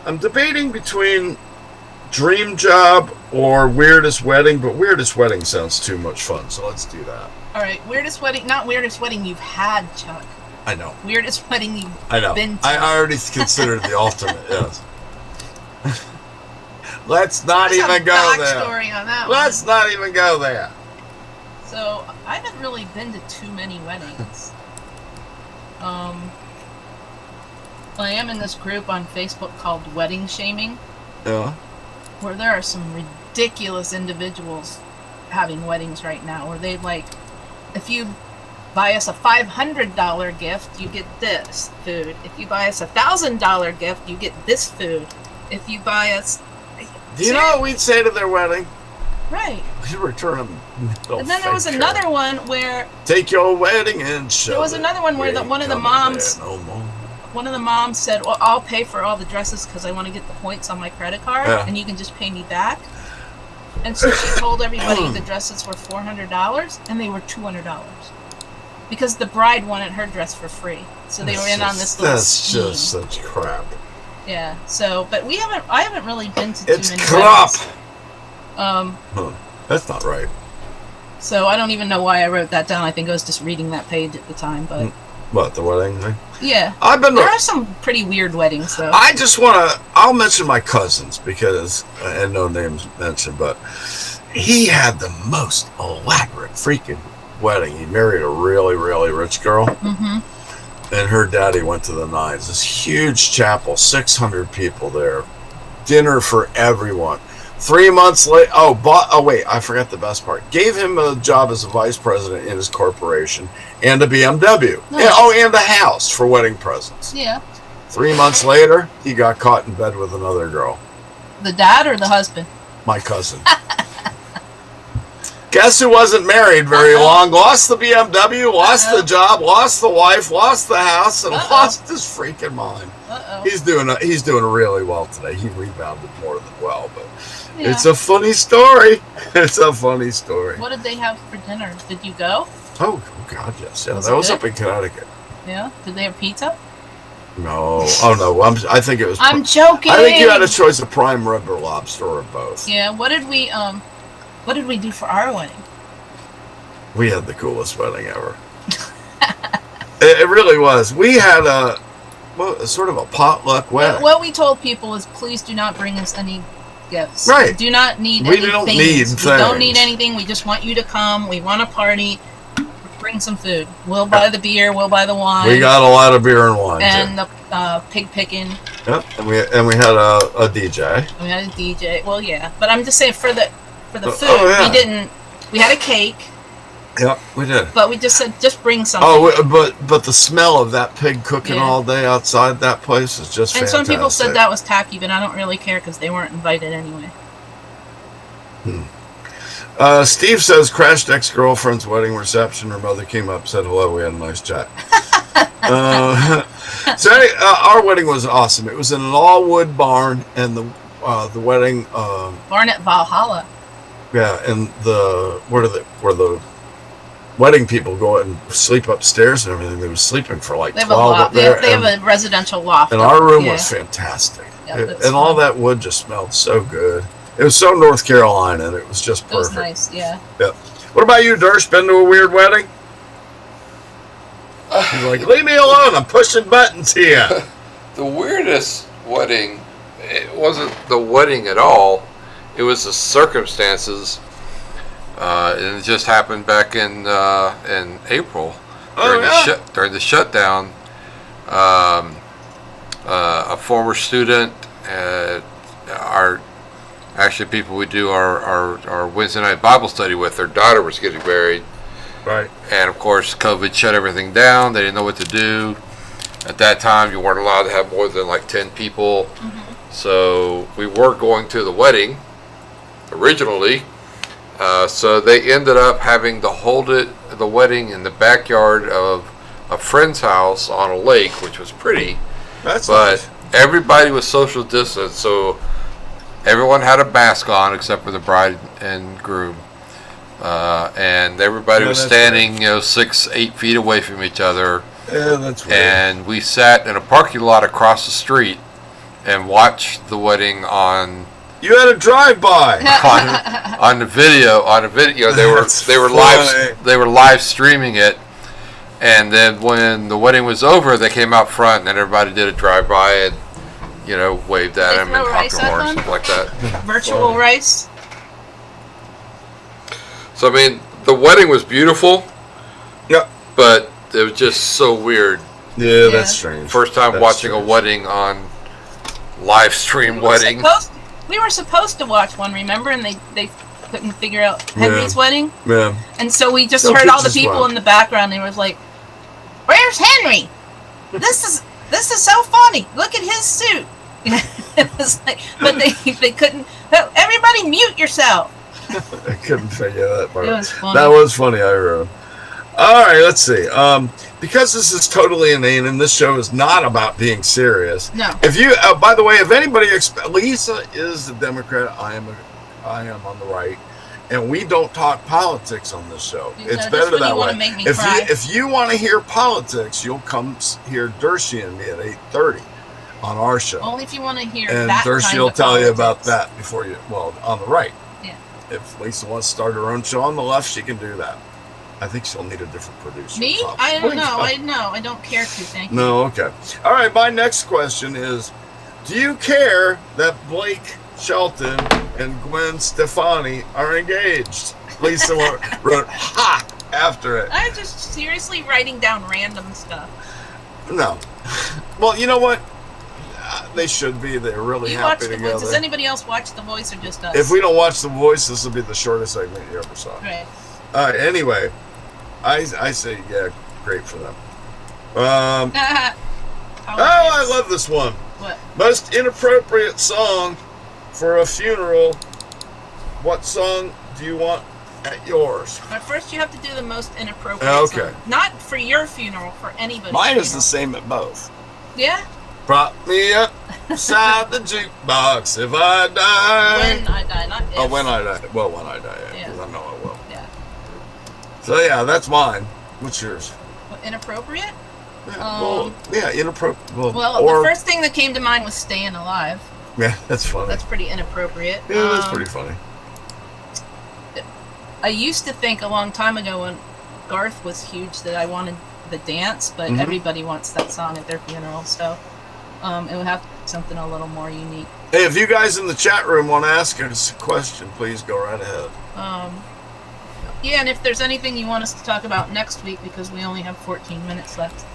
I'm debating between Dream Job or Weirdest Wedding, but Weirdest Wedding sounds too much fun, so let's do that. All right, weirdest wedding, not weirdest wedding you've had, Chuck. I know. Weirdest wedding you've I know. been to. I already considered the alternate, yes. Let's not There's even a go there. backstory on that Let's one. not even go there. So I haven't really been to too many weddings. I am in this group on Facebook called Wedding Shaming, Yeah. where there are some ridiculous individuals having weddings right now, where they if you buy us a $500 gift, you get this food. If you buy us a $1,000 gift, you get this food. If you buy us, Do you know what we'd say to their wedding? right? We'd return them. And then there was another one where Take your wedding and show. There was another one where one of the moms- No more. one of the moms said, "Well, I'll pay for all the dresses because I want to get the points on my credit card, Yeah. and you can just pay me back." And so she told everybody the dresses were $400, and they were $200 because the bride wanted her dress for free. So they were in on this little That's scheme. just such crap. Yeah. So, but I haven't really been to It's too many crap. weddings. That's not right. So I don't even know why I wrote that down. I think I was just reading that page at the time, but What, the wedding thing? yeah. I've been There to. are some pretty weird weddings, though. I just want to. I'll mention my cousins because, and no names mentioned, but he had the most elaborate freaking wedding. He married a really, really rich girl, Mm-hmm. and her daddy went to the nines. This huge chapel, 600 people there, dinner for everyone. 3 months later, oh wait, I forgot the best part. Gave him a job as a vice president in his corporation and a BMW. Nice. And a house for wedding presents. Yeah. 3 months later, he got caught in bed with another girl, The dad or the husband? my cousin. Guess who wasn't married very long? Lost the BMW, lost the job, lost the wife, lost the house, and lost his freaking mind. Uh-oh. He's doing really well today. He rebounded more than well, but Yeah. it's a funny story. It's a funny story. What did they have for dinner? Did you go? Oh God, yes, yeah. Was That it was good? up in Connecticut. Yeah. Did they have pizza? No, no. I think it was. I'm joking. I think you had a choice of prime rib or lobster or both. Yeah. What did we do for our wedding? We had the coolest wedding ever. It really was. We had sort of a potluck wedding. What we told people is, please do not bring us any gifts. Right. We do not need We anything. don't need We don't need things. anything. We just want you to come. We want a party. Bring some food. We'll buy the beer. We'll buy the wine. We got a lot of beer and wine. and too. the pig picking. Yep, and we had a DJ. We had a DJ. Well, yeah, but I'm just saying for the food, oh, yeah. we didn't. We had a cake, Yep, we did. but we just said just bring something. But the smell of that pig cooking Yeah. all day outside that place is just and fantastic. some people said that was tacky, but I don't really care because they weren't invited anyway. Steve says crashed ex-girlfriend's wedding reception. Her mother came up, said hello. We had a nice chat. Our wedding was awesome. It was in an all-wood barn, and the wedding. Barnet Valhalla. Yeah, and where wedding people go and sleep upstairs and everything. They were sleeping for like They have a 12 loft. up there. They have a residential loft. And our room Yeah. was fantastic. Yeah, and that's all fun. that wood just smelled so good. It was so North Carolina, and it was just It was perfect. nice, yeah. Yep. What about you, Dersh? Been to a weird wedding? He's like, leave me alone. I'm pushing buttons here. The weirdest wedding, it wasn't the wedding at all. It was the circumstances. And it just happened back in April during the shutdown. A former student, people we do our Wednesday night Bible study with, their daughter was getting married. Right. And of course, COVID shut everything down. They didn't know what to do. At that time, you weren't allowed to have more than like 10 people. Mm-hmm. So we were going to the wedding originally. So they ended up having to hold the wedding in the backyard of a friend's house on a lake, which was pretty. But nice. Everybody was social distance, so everyone had a mask on except for the bride and groom. And everybody was standing, 6-8 feet away from each other. Yeah, that's weird. And we sat in a parking lot across the street and watched the wedding on. You had a drive-by. on the video. They were live streaming it. And then when the wedding was over, they came out front and everybody did a drive-by and, waved at him and honked their horn and stuff like that. Virtual rice. So, I mean, the wedding was beautiful. Yep. But it was just so weird. Yeah, that's strange. First time watching a wedding on live stream wedding. We were supposed to watch one, remember? And they couldn't figure out Henry's wedding. Yeah. And so we just heard all the people in the background and it was like, "Where's Henry? This is so funny. Look at his suit." It was like, but they couldn't. Everybody mute yourself. I couldn't figure that part. It was funny. That was funny, I wrote. All right, let's see. Because this is totally inane and this show is not about being serious. No. If you, by the way, if anybody, Lisa is the Democrat, I am on the right, and we don't talk politics on this show. It's better that way. Make me cry. If you want to hear politics, you'll come hear Dershie and me at 8:30 on our show. Only if you want to hear And that Dershie kind will of tell you about politics. that before you. Well, on the right. Yeah. If Lisa wants to start her own show on the left, she can do that. I think she'll need a different producer. Me? probably. I don't know. I don't care to. Thank you. No, okay. All right, my next question is, do you care that Blake Shelton and Gwen Stefani are engaged? Lisa wrote, ha, after it. I'm just seriously writing down random stuff. No. Well, you know what? They should be. They're really You watch happy The together. Voice. Does anybody else watch The Voice or just us? If we don't watch The Voice, this will be the shortest segment you ever saw. Right. All right, anyway, I say, yeah, great for them. Oh, I love this one. What? Most inappropriate song for a funeral. What song do you want at yours? But first, you have to do the most inappropriate. Okay. Song. Not for your funeral, for anybody's. Mine is funeral. the same at both. Yeah. Prop me up beside the jukebox if I die. When I die, not if. Oh, when I die. Well, when I die, because Yeah. I know I will. Yeah. So, yeah, that's mine. What's yours? What, inappropriate? Yeah, inappropriate. Well, the first thing that came to mind was "Staying Alive." Yeah, that's funny. That's pretty inappropriate. Yeah, that's pretty funny. I used to think a long time ago when Garth was huge that I wanted the dance, but everybody wants that song at their funeral, so it would have to be something a little more unique. Hey, if you guys in the chat room want to ask us a question, please go right ahead. Yeah, and if there's anything you want us to talk about next week, because we only have 14 minutes left.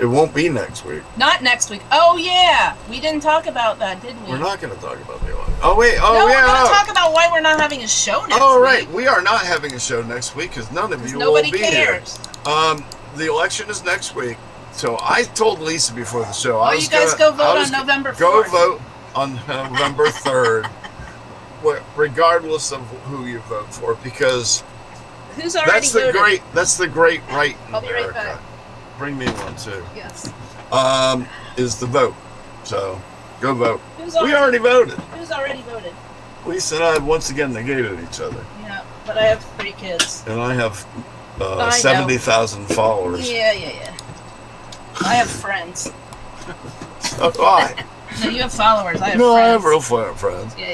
It won't be next week. Not next week. Oh, yeah! We didn't talk about that, did we? We're not going to talk about the election. Oh, wait. Oh, no, yeah. we're going to talk about why we're not having a show next week. Oh, right. We are not having a show next week because none of you will be cares. here. The election is next week. So I told Lisa before the show. Well, you guys go vote on November 4th. Go vote on November 3rd, regardless of who you vote for, because who's already voted? That's the great right in I'll be America. right back. Bring me one too. Yes. Is the vote. So go vote. We already already voted. Who's already voted? Lisa and I once again negated each other. Yeah, but I have 3 kids. And I have know. 70,000 followers. Yeah. I have friends. So do I. No, you have followers. I have No, friends. I have real friends. Yeah.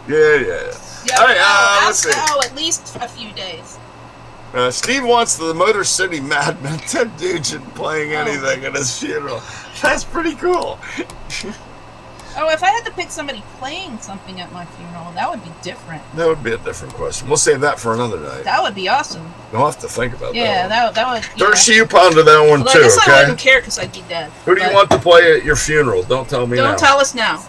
Yeah. Yeah, All right, let's see. at least a few days. Steve wants the Motor City Madman Ted Nugent playing Oh. anything at his funeral. That's pretty cool. Oh, if I had to pick somebody playing something at my funeral, that would be different. That would be a different question. We'll save that for another night. That would be awesome. We'll have to think about Yeah, that. that would. Dershie, you ponder that one Although I too, guess I okay? wouldn't care because I'd be dead. Who do you but want to play at your funeral? Don't tell me now. Don't tell us now.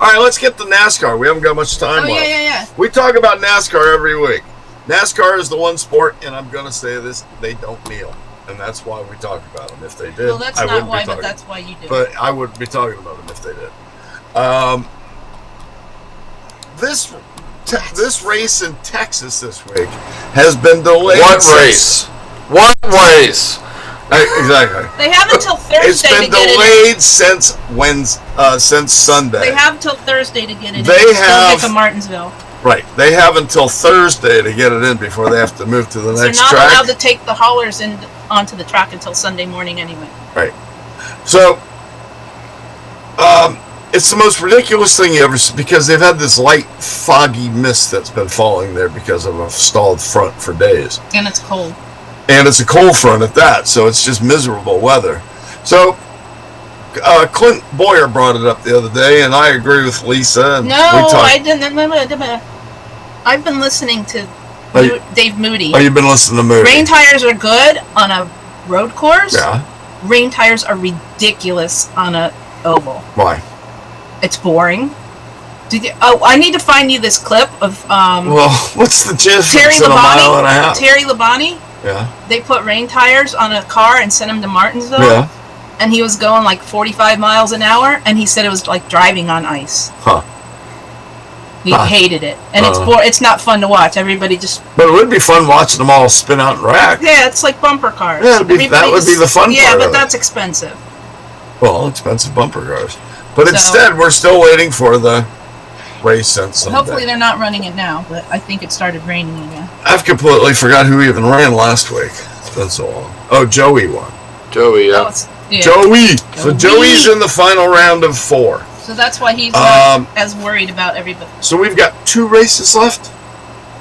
All right, let's get to NASCAR. We haven't got much time Oh left. yeah. We talk about NASCAR every week. NASCAR is the one sport, and I'm going to say this, they don't kneel. And that's why we talk about them. If they did, Well, that's I not wouldn't why, be but talking. that's why you do. But I wouldn't be talking about them if they did. This race in Texas this week has been delayed. What since- race? What race? Exactly. They have until Thursday It's been to get it delayed since since Sunday. in. They have until Thursday to get it in. They Still have- get to Martinsville. Right. They have until Thursday to get it in before they have to move to the They're next not track. allowed to take the haulers in onto the track until Sunday morning anyway. Right. So, it's the most ridiculous thing you ever see because they've had this light, foggy mist that's been falling there because of a stalled front for days. And it's cold. And it's a cold front at that, so it's just miserable weather. So, Clint Boyer brought it up the other day, and I agree with Lisa. And No, we talked, I didn't. I've been listening to Are you- Dave Moody. Oh, you've been listening to Moody. Rain tires are good on a road course. Yeah. Rain tires are ridiculous on a oval. Why? It's boring. I need to find you this clip of Well, what's the difference Terry in a mile and a Labonte. half? Terry Labonte. Yeah. They put rain tires on a car and sent him to Martinsville. Yeah. And he was going like 45 miles an hour, and he said it was like driving on ice. Huh. He Huh. hated it, and it's not fun to watch. Everybody just But it would be fun watching them all spin out and rack. yeah, it's like bumper cars. Yeah, that would be the fun Yeah, part but of it. that's expensive. Well, expensive bumper cars. But So- instead, we're still waiting for the race since Sunday. Hopefully they're not running it now, but I think it started raining again. I've completely forgot who even ran last week. It's been so long. Oh, Joey won. Joey, Oh, yeah. it's, yeah. Joey! So Joey. Joey's in the final round of 4. So that's why he's not Um, as worried about everybody. So we've got 2 races left?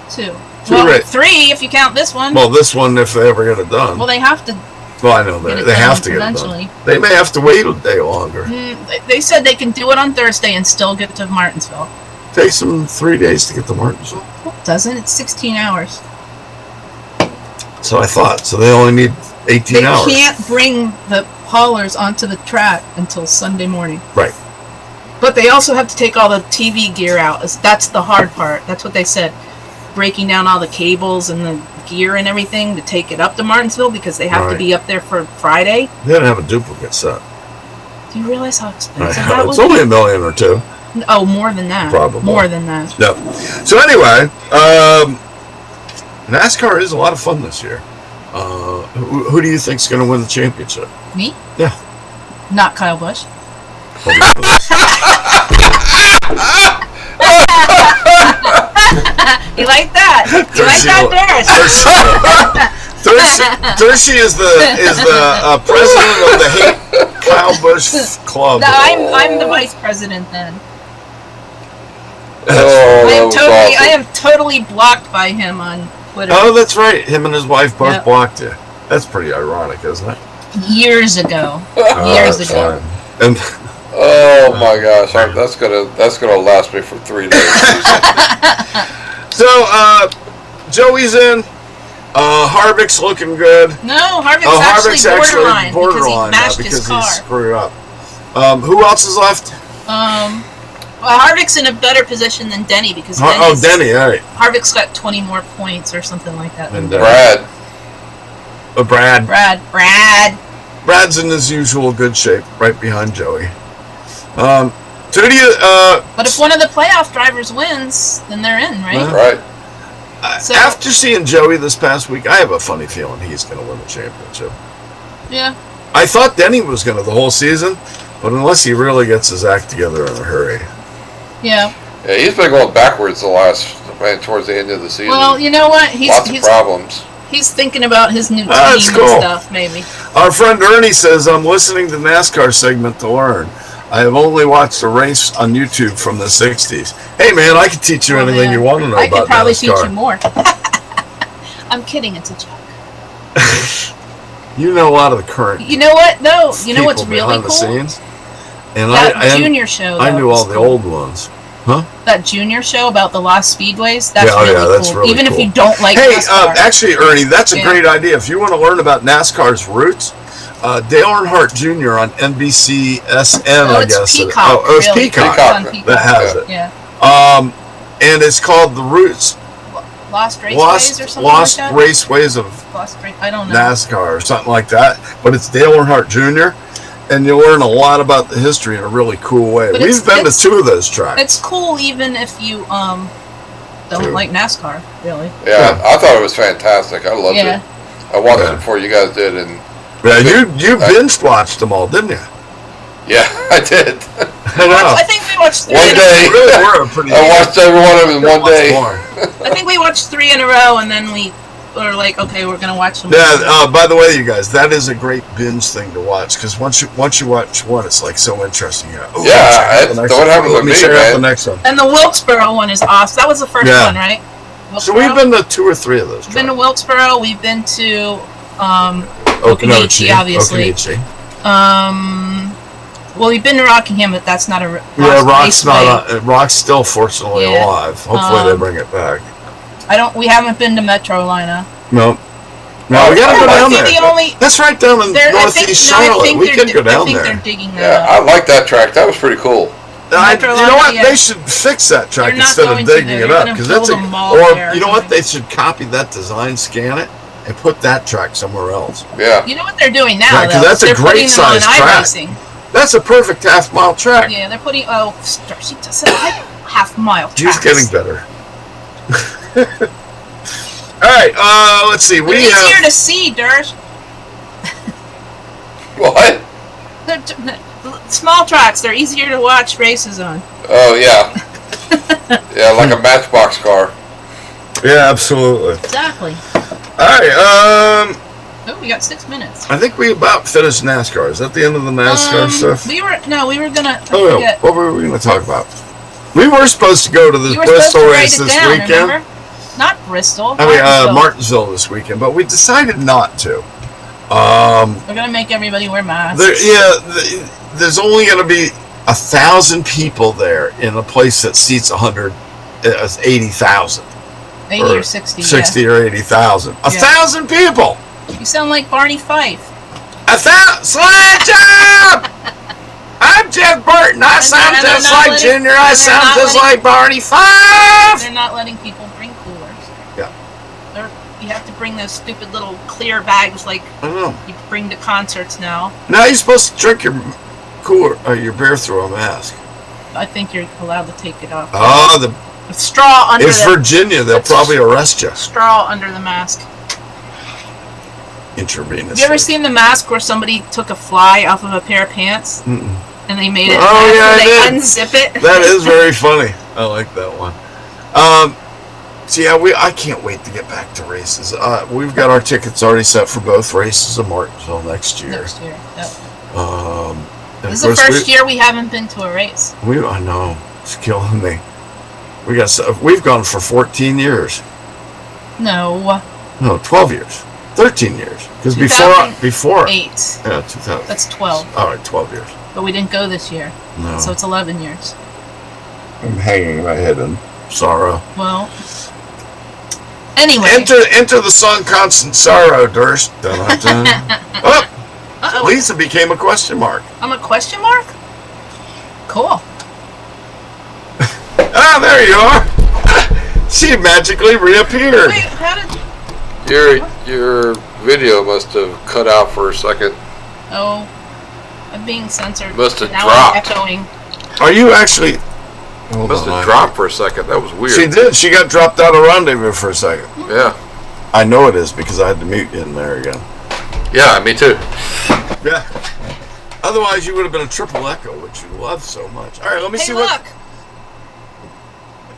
2. Two Well, ra- 3 if you count this one. Well, this one, if they ever get it done. Well, they have to. Well, I know get that. it They done have to get it done. eventually. They may have to wait a day longer. They said they can do it on Thursday and still get to Martinsville. Takes them 3 days to get to Martinsville. Doesn't it? 16 hours. So I thought. So they only need 18 They hours. can't bring the haulers onto the track until Sunday morning. Right. But they also have to take all the TV gear out. That's the hard part. That's what they said. Breaking down all the cables and the gear and everything to take it up to Martinsville because they have to Right. be up there for Friday. They gotta have a duplicate set. Do you realize how expensive Right. that It's would only be? $1 million or 2. Oh, more than that. Probably. More than that. Yep. So anyway, NASCAR is a lot of fun this year. Who do you think's going to win the championship? Me? Yeah. Not Kyle Busch. You like that? You like that, Darris? Dershie is the president of the Hate Kyle Busch Club. No, I'm the vice president then. Oh, that was awesome. I am totally blocked by him on Twitter. Oh, that's right. Him and his wife both Yep. blocked you. That's pretty ironic, isn't it? Years ago. Oh, Years that's ago. fine. And Oh my gosh, that's gonna last me for 3 days. so Joey's in. Harvick's looking good. No, Harvick's Harvick's actually borderline because now he mashed his because car. he screwed up. Who else is left? Well, Harvick's in a better position than Denny because Denny, all right. Harvick's got 20 more points or something like that. And Brad, Brad. Brad's in his usual good shape, right behind Joey. So who do you? But if one of the playoff drivers wins, then they're in, right? Well, right? So- after seeing Joey this past week, I have a funny feeling he's going to win the championship. Yeah. I thought Denny was going to the whole season, but unless he really gets his act together in a hurry. Yeah. Yeah, he's been going backwards towards the end of the season. Well, you know what? Lots of problems. He's thinking about his new team That's and cool. stuff, maybe. Our friend Ernie says, I'm listening to NASCAR segment to learn. I have only watched a race on YouTube from the 60s. Hey, man, I can teach you anything man. you want to know I about could probably NASCAR. teach you more. I'm kidding. It's a joke. You know a lot of the current You know what? No. You know what's people really behind the cool? scenes. And That Junior show. I though, knew is all the cool. old ones. That Junior show about the lost speedways. That's Yeah, really that's cool. really Even if cool. you don't like Hey, NASCAR. actually, Ernie, that's a Yeah. great idea. If you want to learn about NASCAR's roots, Dale Earnhardt Jr. on NBCSN, oh, I it's guess. Peacock. It's really. Peacock, It's on Peacock. that has it. Yeah. And it's called The Roots, Lost Raceways or something Lost like that. Raceways of I don't know. NASCAR or something like that. But it's Dale Earnhardt Jr. And you'll learn a lot about the history in a really cool way. But We've been to 2 of those tracks. It's cool even if you don't True. like NASCAR, really. Yeah, I thought it was fantastic. I loved Yeah. it. I watched Yeah. it before you guys did, and Yeah, you binge watched them all, didn't you? yeah, I did. I know. I think we watched 3 One in a day. You really were a pretty. I watched every one of them in one day. I think we watched 3 in a row, and then we were like, okay, we're gonna watch them. Yeah. By the way, you guys, that is a great binge thing to watch because once you watch one, it's like so interesting. You know, Yeah, check out the that's next what one. happened Let with me me, check out the man. next one. And the Wilkesboro one is awesome. That was the first Yeah. one, right? So Wilkesboro? we've been to 2 or 3 of those. We've been to tracks. Wilkesboro. We've been to Okanagan, obviously. Okanagan. Well, we've been to Rockingham, but that's not a Yeah, Rock's Rock's Raceway. not. Rock's still fortunately Yeah. alive. Hopefully they bring it back. We haven't been to Metrolina. No. No, we gotta go down I think there. the only That's right down in northeast Charlotte. We could go I down think they're there. digging that Yeah, I up. like that track. That was pretty cool. You Metrolina, know what? yeah. They should fix that track They're not instead of going to, digging though. it They're up gonna because that's build a mall or there or you know what? something. They should copy that design, scan it, and put that track somewhere else. Yeah. You know what they're doing now, Right, 'cause though? that's a They're great putting them on size track. iRacing. That's a perfect half-mile track. Yeah, they're putting. Oh, she just said like half-mile She's tracks. getting better. All right, let's see. They're We easier have to see, Dirge. What? Small tracks. They're easier to watch races on. Oh yeah. Yeah, like a Matchbox car. yeah, absolutely. Exactly. All right, Oh, we got 6 minutes. I think we about finished NASCAR. Is that the end of the NASCAR stuff? We were gonna. I Oh, yeah. forget. What were we going to talk about? We were supposed to go to this You were supposed Bristol to write race it this down, weekend. remember? Not Bristol. I mean, Martinsville. Martinsville this weekend, but we decided not to. We're gonna make everybody wear masks. There's only going to be 1,000 people there in a place that seats 80,000. 80 or 60. 60 or 80,000. 1,000 people! Yeah. You sound like Barney Fife. 1,000! Slide job! I'm Jeff Burton. I sound and they're just not like letting- Junior. I and they're sound not just letting- like Barney Fife! They're not letting people bring coolers. Yeah. You have to bring those stupid little clear bags like I don't know. you bring to concerts now. Now you're supposed to drink your your beer through a mask. I think you're allowed to take it off. Oh, A straw under it's the Virginia. They'll That's- probably arrest you. straw under the mask. Intravenous. Have you ever seen the mask where somebody took a fly off of a pair of pants Mm-mm. and they made it? Oh, yeah, I they did. unzip it. That is very funny. I like that one. So yeah, I can't wait to get back to races. We've got our tickets already set for both races in Martinsville next year. Next year. Yep. And This is of the course first year we haven't been to a race. I know it's killing me. We've gone for 14 years. No, No, 12 years. 13 years. Because before 8. yeah, 2000. That's 12. All right, 12 years. But we didn't go this year, No, so it's 11 years. I'm hanging my head in sorrow. Well, anyway. Enter the song "Constant Sorrow," Durst. Dun, dun, dun. Oh, Uh-oh. Lisa became a question mark. I'm a question mark? Cool. Ah, there you are. She magically reappeared. Wait, how did... Your video must have cut out for a second. Oh, I'm being censored. Must have now dropped. I'm echoing. Are you actually? Hold Must on, have dropped for a second. That was weird. She did. She got dropped out of Rendezvous for a second. Yeah. I know it is because I had to mute you in there again. Yeah, me too. Yeah. Otherwise, you would have been a triple echo, which you love so much. All right, let me Hey, see look. what.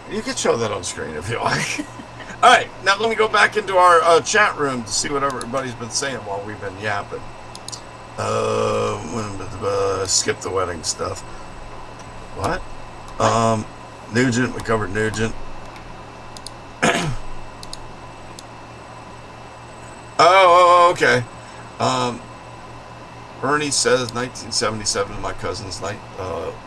You can show that on screen if you like. All right, now let me go back into our chat room to see what everybody's been saying while we've been yapping. Skip the wedding stuff. What? Nugent, we covered Nugent. Okay. Bernie says 1977, my cousin's night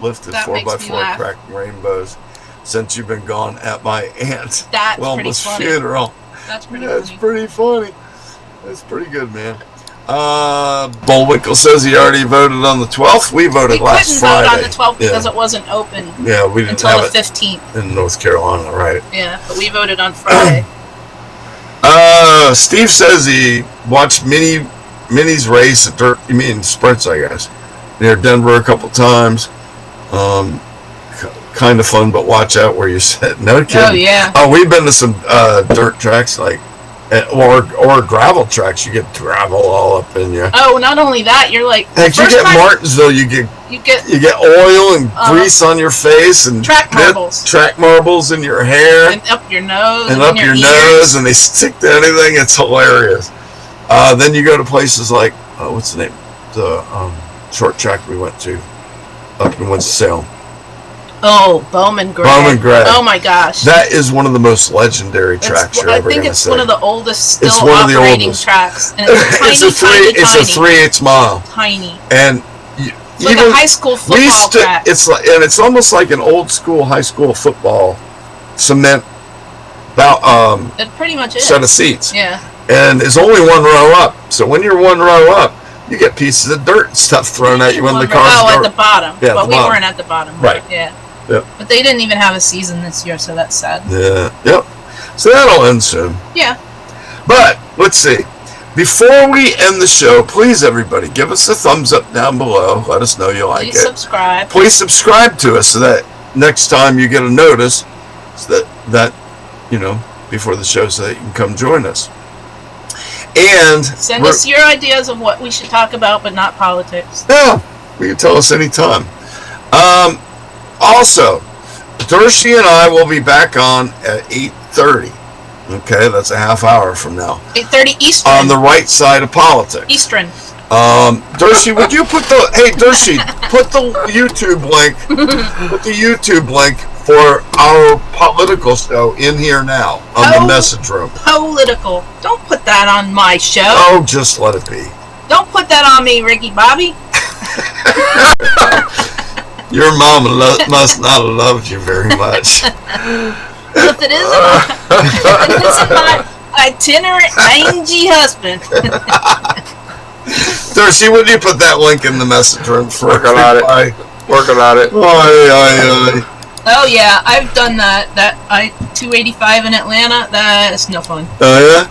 lifted That makes me 4x4 laugh. cracking rainbows since you've been gone at my aunt That's pretty Wilma's funny. funeral. That's pretty That's funny. pretty funny. That's pretty good, man. Bullwinkle says he already voted on the 12th. We voted We last couldn't Friday. vote on the 12th because yeah. it wasn't open Yeah, we didn't until have the it 15th. in North Carolina, right? Yeah, but we voted on Friday. Steve says he watched Minnie's race at Dirt. You mean sprints, I guess, near Denver a couple times. Kind of fun, but watch out where you sit. No kidding. Oh yeah. Oh, we've been to some dirt tracks or gravel tracks. You get gravel all up in you. Oh, not only that, you're like Heck, you get Martinsville. You get oil and grease on your face and track marbles. Track marbles in your hair And up your nose. and up your ears. nose, and they stick to anything. It's hilarious. Then you go to places like what's the name? The short track we went to up in Winston-Salem. Oh, Bowman Gray. Bowman Gray. Oh my gosh. That is one of the most legendary tracks you're I ever think going to it's see. one of the oldest still It's one of the operating oldest. tracks. And it's tiny, It's a 3/8 mile, tiny. and It's like a high school football track. It's almost like an old school high school football cement It pretty much is. set of seats, Yeah. and it's only one row up. So when you're one row up, you get pieces of dirt and stuff thrown at you when the car's Oh, at dark. the bottom. Yeah, but the we bottom. weren't at the bottom. Right. Yeah. Yep. But they didn't even have a season this year, so that's sad. Yeah. Yep. So that'll end soon. Yeah. But let's see. Before we end the show, please everybody give us a thumbs up down below. Let us know you like Please it. subscribe. Please subscribe to us so that next time you get a notice so that before the show, so that you can come join us. And Send us your ideas of what we should talk about, but not politics. yeah, you can tell us anytime. Also, Dershie and I will be back on at 8:30. Okay, that's a half hour from now. 8:30 Eastern. On the right side of politics. Eastern. Dershie, would you put the YouTube link, put the YouTube link for our political show in here now on the message room. Political. Don't put that on my show. Oh, just let it be. Don't put that on me, Ricky Bobby. Your mom must not have loved you very much. If it isn't my itinerant mangy husband. Darcy, would you put that link in the message room for Working on it. Working on it. Oh yeah, I've done that. That I-285 in Atlanta. That's no fun. Oh yeah,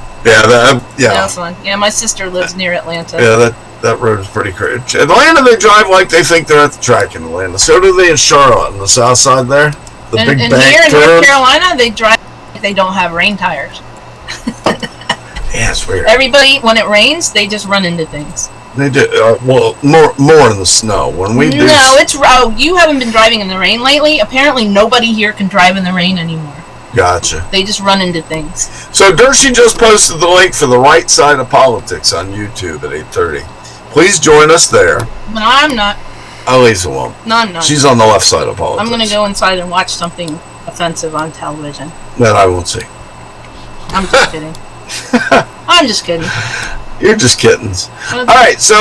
No fun. Yeah, my sister lives near Atlanta. Yeah, that road is pretty crazy. Atlanta, they drive like they think they're at the track in Atlanta. So do they in Charlotte, on the south side there. The big and bank here in turns. North Carolina, they drive like they don't have rain tires. Yeah, it's weird. Everybody, when it rains, they just run into things. They do. Well, more in the snow. When we do. No, you haven't been driving in the rain lately. Apparently, nobody here can drive in the rain anymore. Gotcha. They just run into things. So Dershie just posted the link for the right side of politics on YouTube at 8:30. Please join us there. But I'm not. Elisa won't. No, I'm not. She's on the left side of politics. I'm going to go inside and watch something offensive on television. That I won't see. I'm just kidding. I'm just kidding. You're just kittens. All right, so,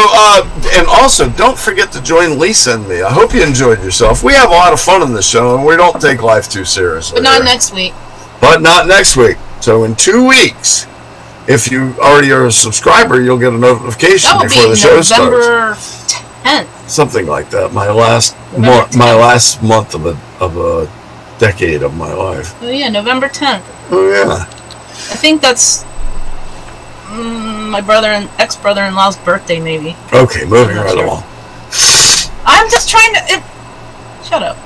and also, don't forget to join Lisa and me. I hope you enjoyed yourself. We have a lot of fun in the show, and we don't take life too seriously. But not here. next week. But not next week. So in 2 weeks, if you already are a subscriber, you'll get a notification That will before be the show November starts. 10th. Something like that. My last month of a decade of my life. Oh, yeah, November 10th. Oh yeah. I think that's my ex-brother-in-law's birthday, maybe. Okay, moving I'm not right sure. along. I'm just trying to... Shut up.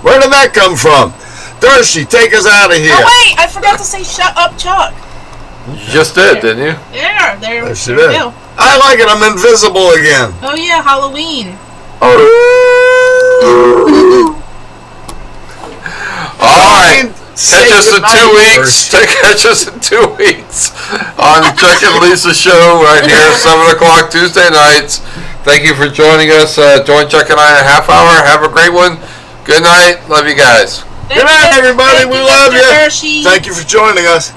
Where did that come from? Dershie, take us out of here. Oh, wait! I forgot to say shut up, Chuck. You just did, didn't you? There we she go. did. I like it. I'm invisible again. Oh, yeah, Halloween. All right. Catch us in 2 weeks. Catch us in 2 weeks on the Chuck and Lisa show right here, 7 o'clock Tuesday nights. Thank you for joining us. Join Chuck and I in a half hour. Have a great one. Good night. Love you guys. Good night, everybody. We love you. Thank you for joining us.